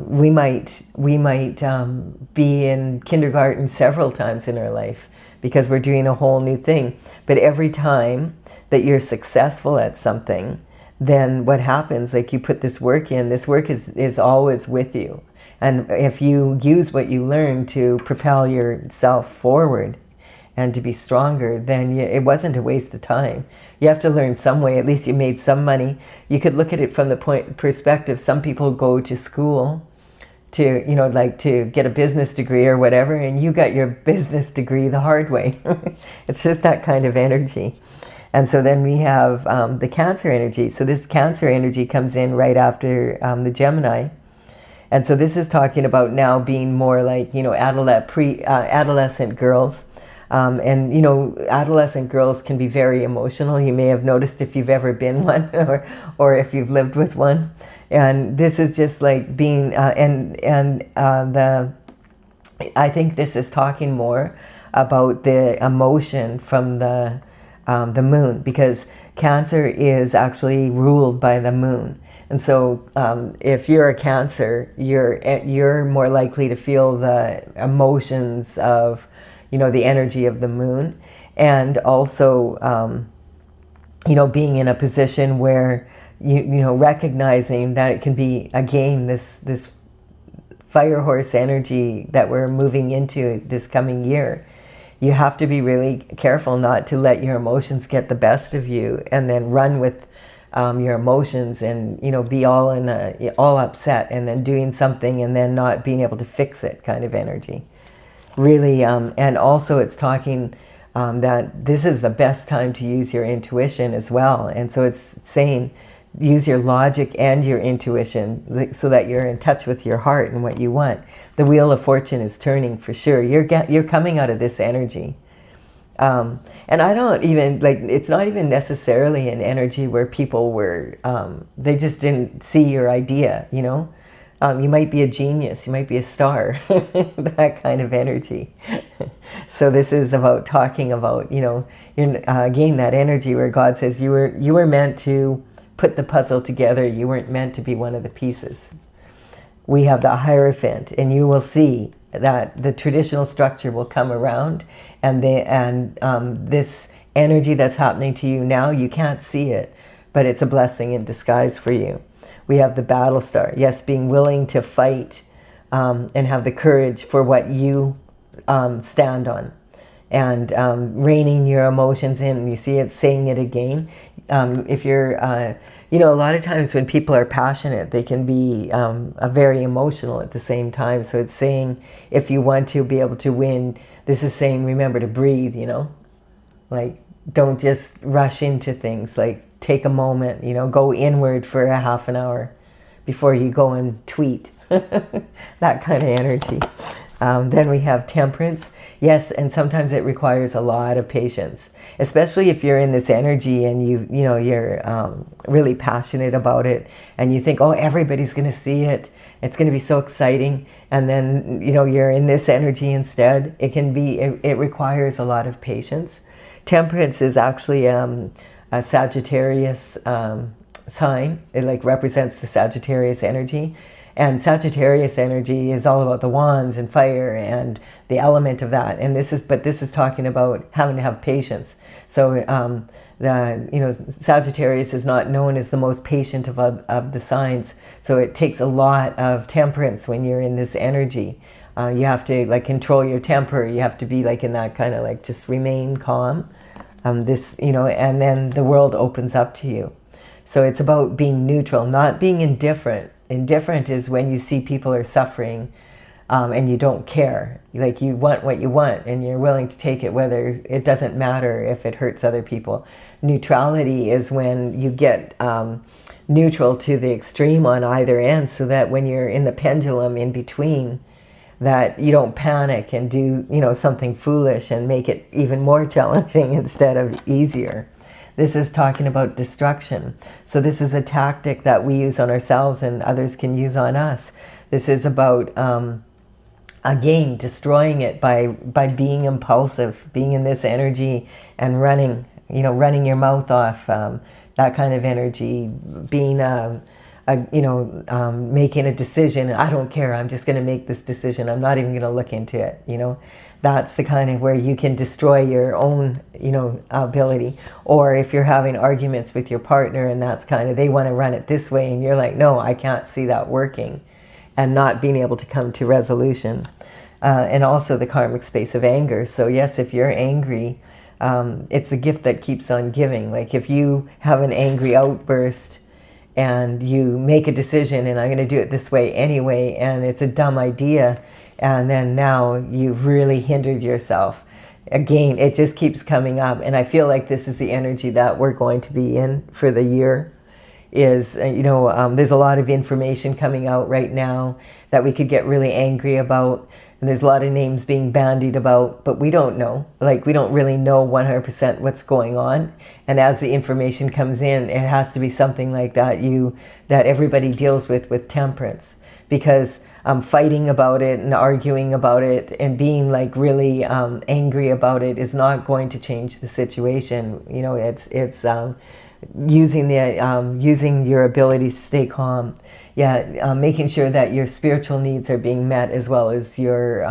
we might be in kindergarten several times in our life because we're doing a whole new thing. But every time that you're successful at something, then what happens, like you put this work in, this work is always with you. And if you use what you learn to propel yourself forward and to be stronger, then it wasn't a waste of time. You have to learn some way. At least you made some money. You could look at it from the perspective, some people go to school to, like to get a business degree or whatever, and you got your business degree the hard way. It's just that kind of energy. And so then we have the Cancer energy. So this Cancer energy comes in right after the Gemini. And so this is talking about now being more like, adolescent girls. And adolescent girls can be very emotional. You may have noticed if you've ever been one or if you've lived with one. And this is just like being, I think this is talking more about the emotion from the moon, because Cancer is actually ruled by the moon. And so if you're a Cancer, you're more likely to feel the emotions of, the energy of the moon, and also, being in a position where, recognizing that it can be, again, this fire horse energy that we're moving into this coming year. You have to be really careful not to let your emotions get the best of you and then run with your emotions and, be all upset and then doing something and then not being able to fix it kind of energy. Really, and also it's talking that this is the best time to use your intuition as well. And so it's saying use your logic and your intuition so that you're in touch with your heart and what you want. The wheel of fortune is turning for sure. You're coming out of this energy. And I don't even, it's not even necessarily an energy where people were, they just didn't see your idea, You might be a genius, you might be a star, that kind of energy. So this is about talking about, again, that energy where God says you were meant to put the puzzle together. You weren't meant to be one of the pieces. We have the Hierophant, and you will see that the traditional structure will come around, and this energy that's happening to you now, you can't see it, but it's a blessing in disguise for you. We have the Battle Star. Yes, being willing to fight and have the courage for what you stand on, and reining your emotions in. You see it saying it again. If you're, a lot of times when people are passionate, they can be very emotional at the same time. So it's saying if you want to be able to win, this is saying remember to breathe, like don't just rush into things. Like take a moment, go inward for a half an hour before you go and tweet. That kind of energy. Then we have Temperance. Yes, and sometimes it requires a lot of patience, especially if you're in this energy and you're really passionate about it, and you think, oh, everybody's going to see it. It's going to be so exciting. And then, you're in this energy instead. It requires a lot of patience. Temperance is actually a Sagittarius sign. It represents the Sagittarius energy. And Sagittarius energy is all about the wands and fire and the element of that. And this is talking about having to have patience. So Sagittarius is not known as the most patient of the signs. So it takes a lot of temperance when you're in this energy. You have to control your temper. You have to be in that kind of just remain calm. And then the world opens up to you. So it's about being neutral, not being indifferent. Indifferent is when you see people are suffering and you don't care. You want what you want and you're willing to take it, whether it doesn't matter if it hurts other people. Neutrality is when you get neutral to the extreme on either end, so that when you're in the pendulum in between, that you don't panic and do something foolish and make it even more challenging instead of easier. This is talking about destruction. So this is a tactic that we use on ourselves and others can use on us. This is about, again, destroying it by being impulsive, being in this energy and running your mouth off, that kind of energy, being making a decision. I don't care. I'm just going to make this decision. I'm not even going to look into it. That's the kind of where you can destroy your own, ability. Or if you're having arguments with your partner and that's kind of, they want to run it this way and you're like, no, I can't see that working, and not being able to come to resolution. And also the karmic space of anger. So yes, if you're angry, it's the gift that keeps on giving. Like if you have an angry outburst and you make a decision and I'm going to do it this way anyway, and it's a dumb idea, and then now you've really hindered yourself. Again, it just keeps coming up. And I feel like this is the energy that we're going to be in for the year. Is, there's a lot of information coming out right now that we could get really angry about. And there's a lot of names being bandied about, but we don't know. Like, we don't really know 100% what's going on. And as the information comes in, it has to be something like that that everybody deals with temperance. Because fighting about it and arguing about it and being like really angry about it is not going to change the situation. It's using your ability to stay calm. Making sure that your spiritual needs are being met as well as your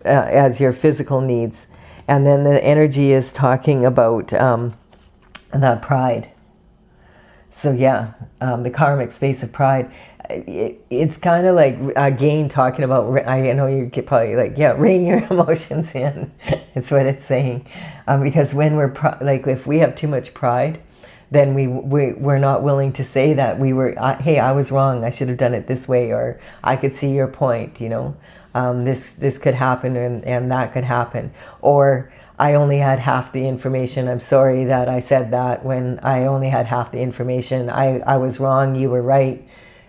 as your physical needs. And then the energy is talking about the pride. So the karmic space of pride. It's kind of like, again, talking about, I know you get probably like, rein your emotions in. It's what it's saying. Because when we're, if we have too much pride, then we're not willing to say that hey, I was wrong, I should have done it this way, or I could see your point, this could happen and that could happen. Or I only had half the information. I'm sorry that I said that when I only had half the information. I was wrong, you were right.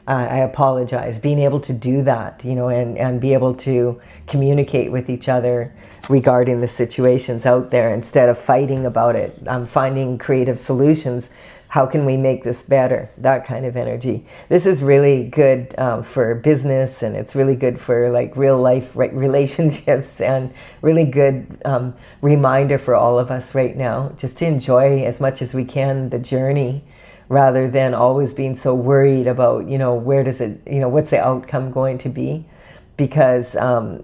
I apologize. Being able to do that, and be able to communicate with each other regarding the situations out there instead of fighting about it. Finding creative solutions. How can we make this better? That kind of energy. This is really good for business, and it's really good for like real life relationships, and really good reminder for all of us right now, just to enjoy as much as we can the journey, rather than always being so worried about, where does it, what's the outcome going to be? Because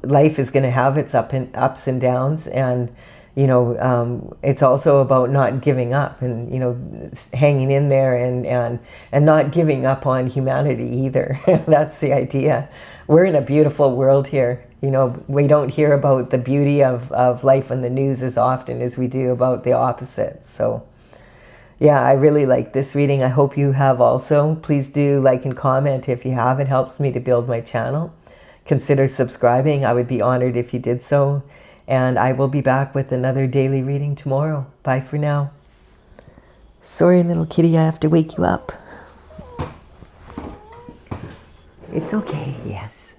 life is going to have its ups and downs, and it's also about not giving up and hanging in there and not giving up on humanity either. That's the idea. We're in a beautiful world here. We don't hear about the beauty of life in the news as often as we do about the opposite. So I really like this reading. I hope you have also. Please do like and comment if you have. It helps me to build my channel. Consider subscribing. I would be honored if you did so. And I will be back with another daily reading tomorrow. Bye for now. Sorry, little kitty, I have to wake you up. It's okay, yes.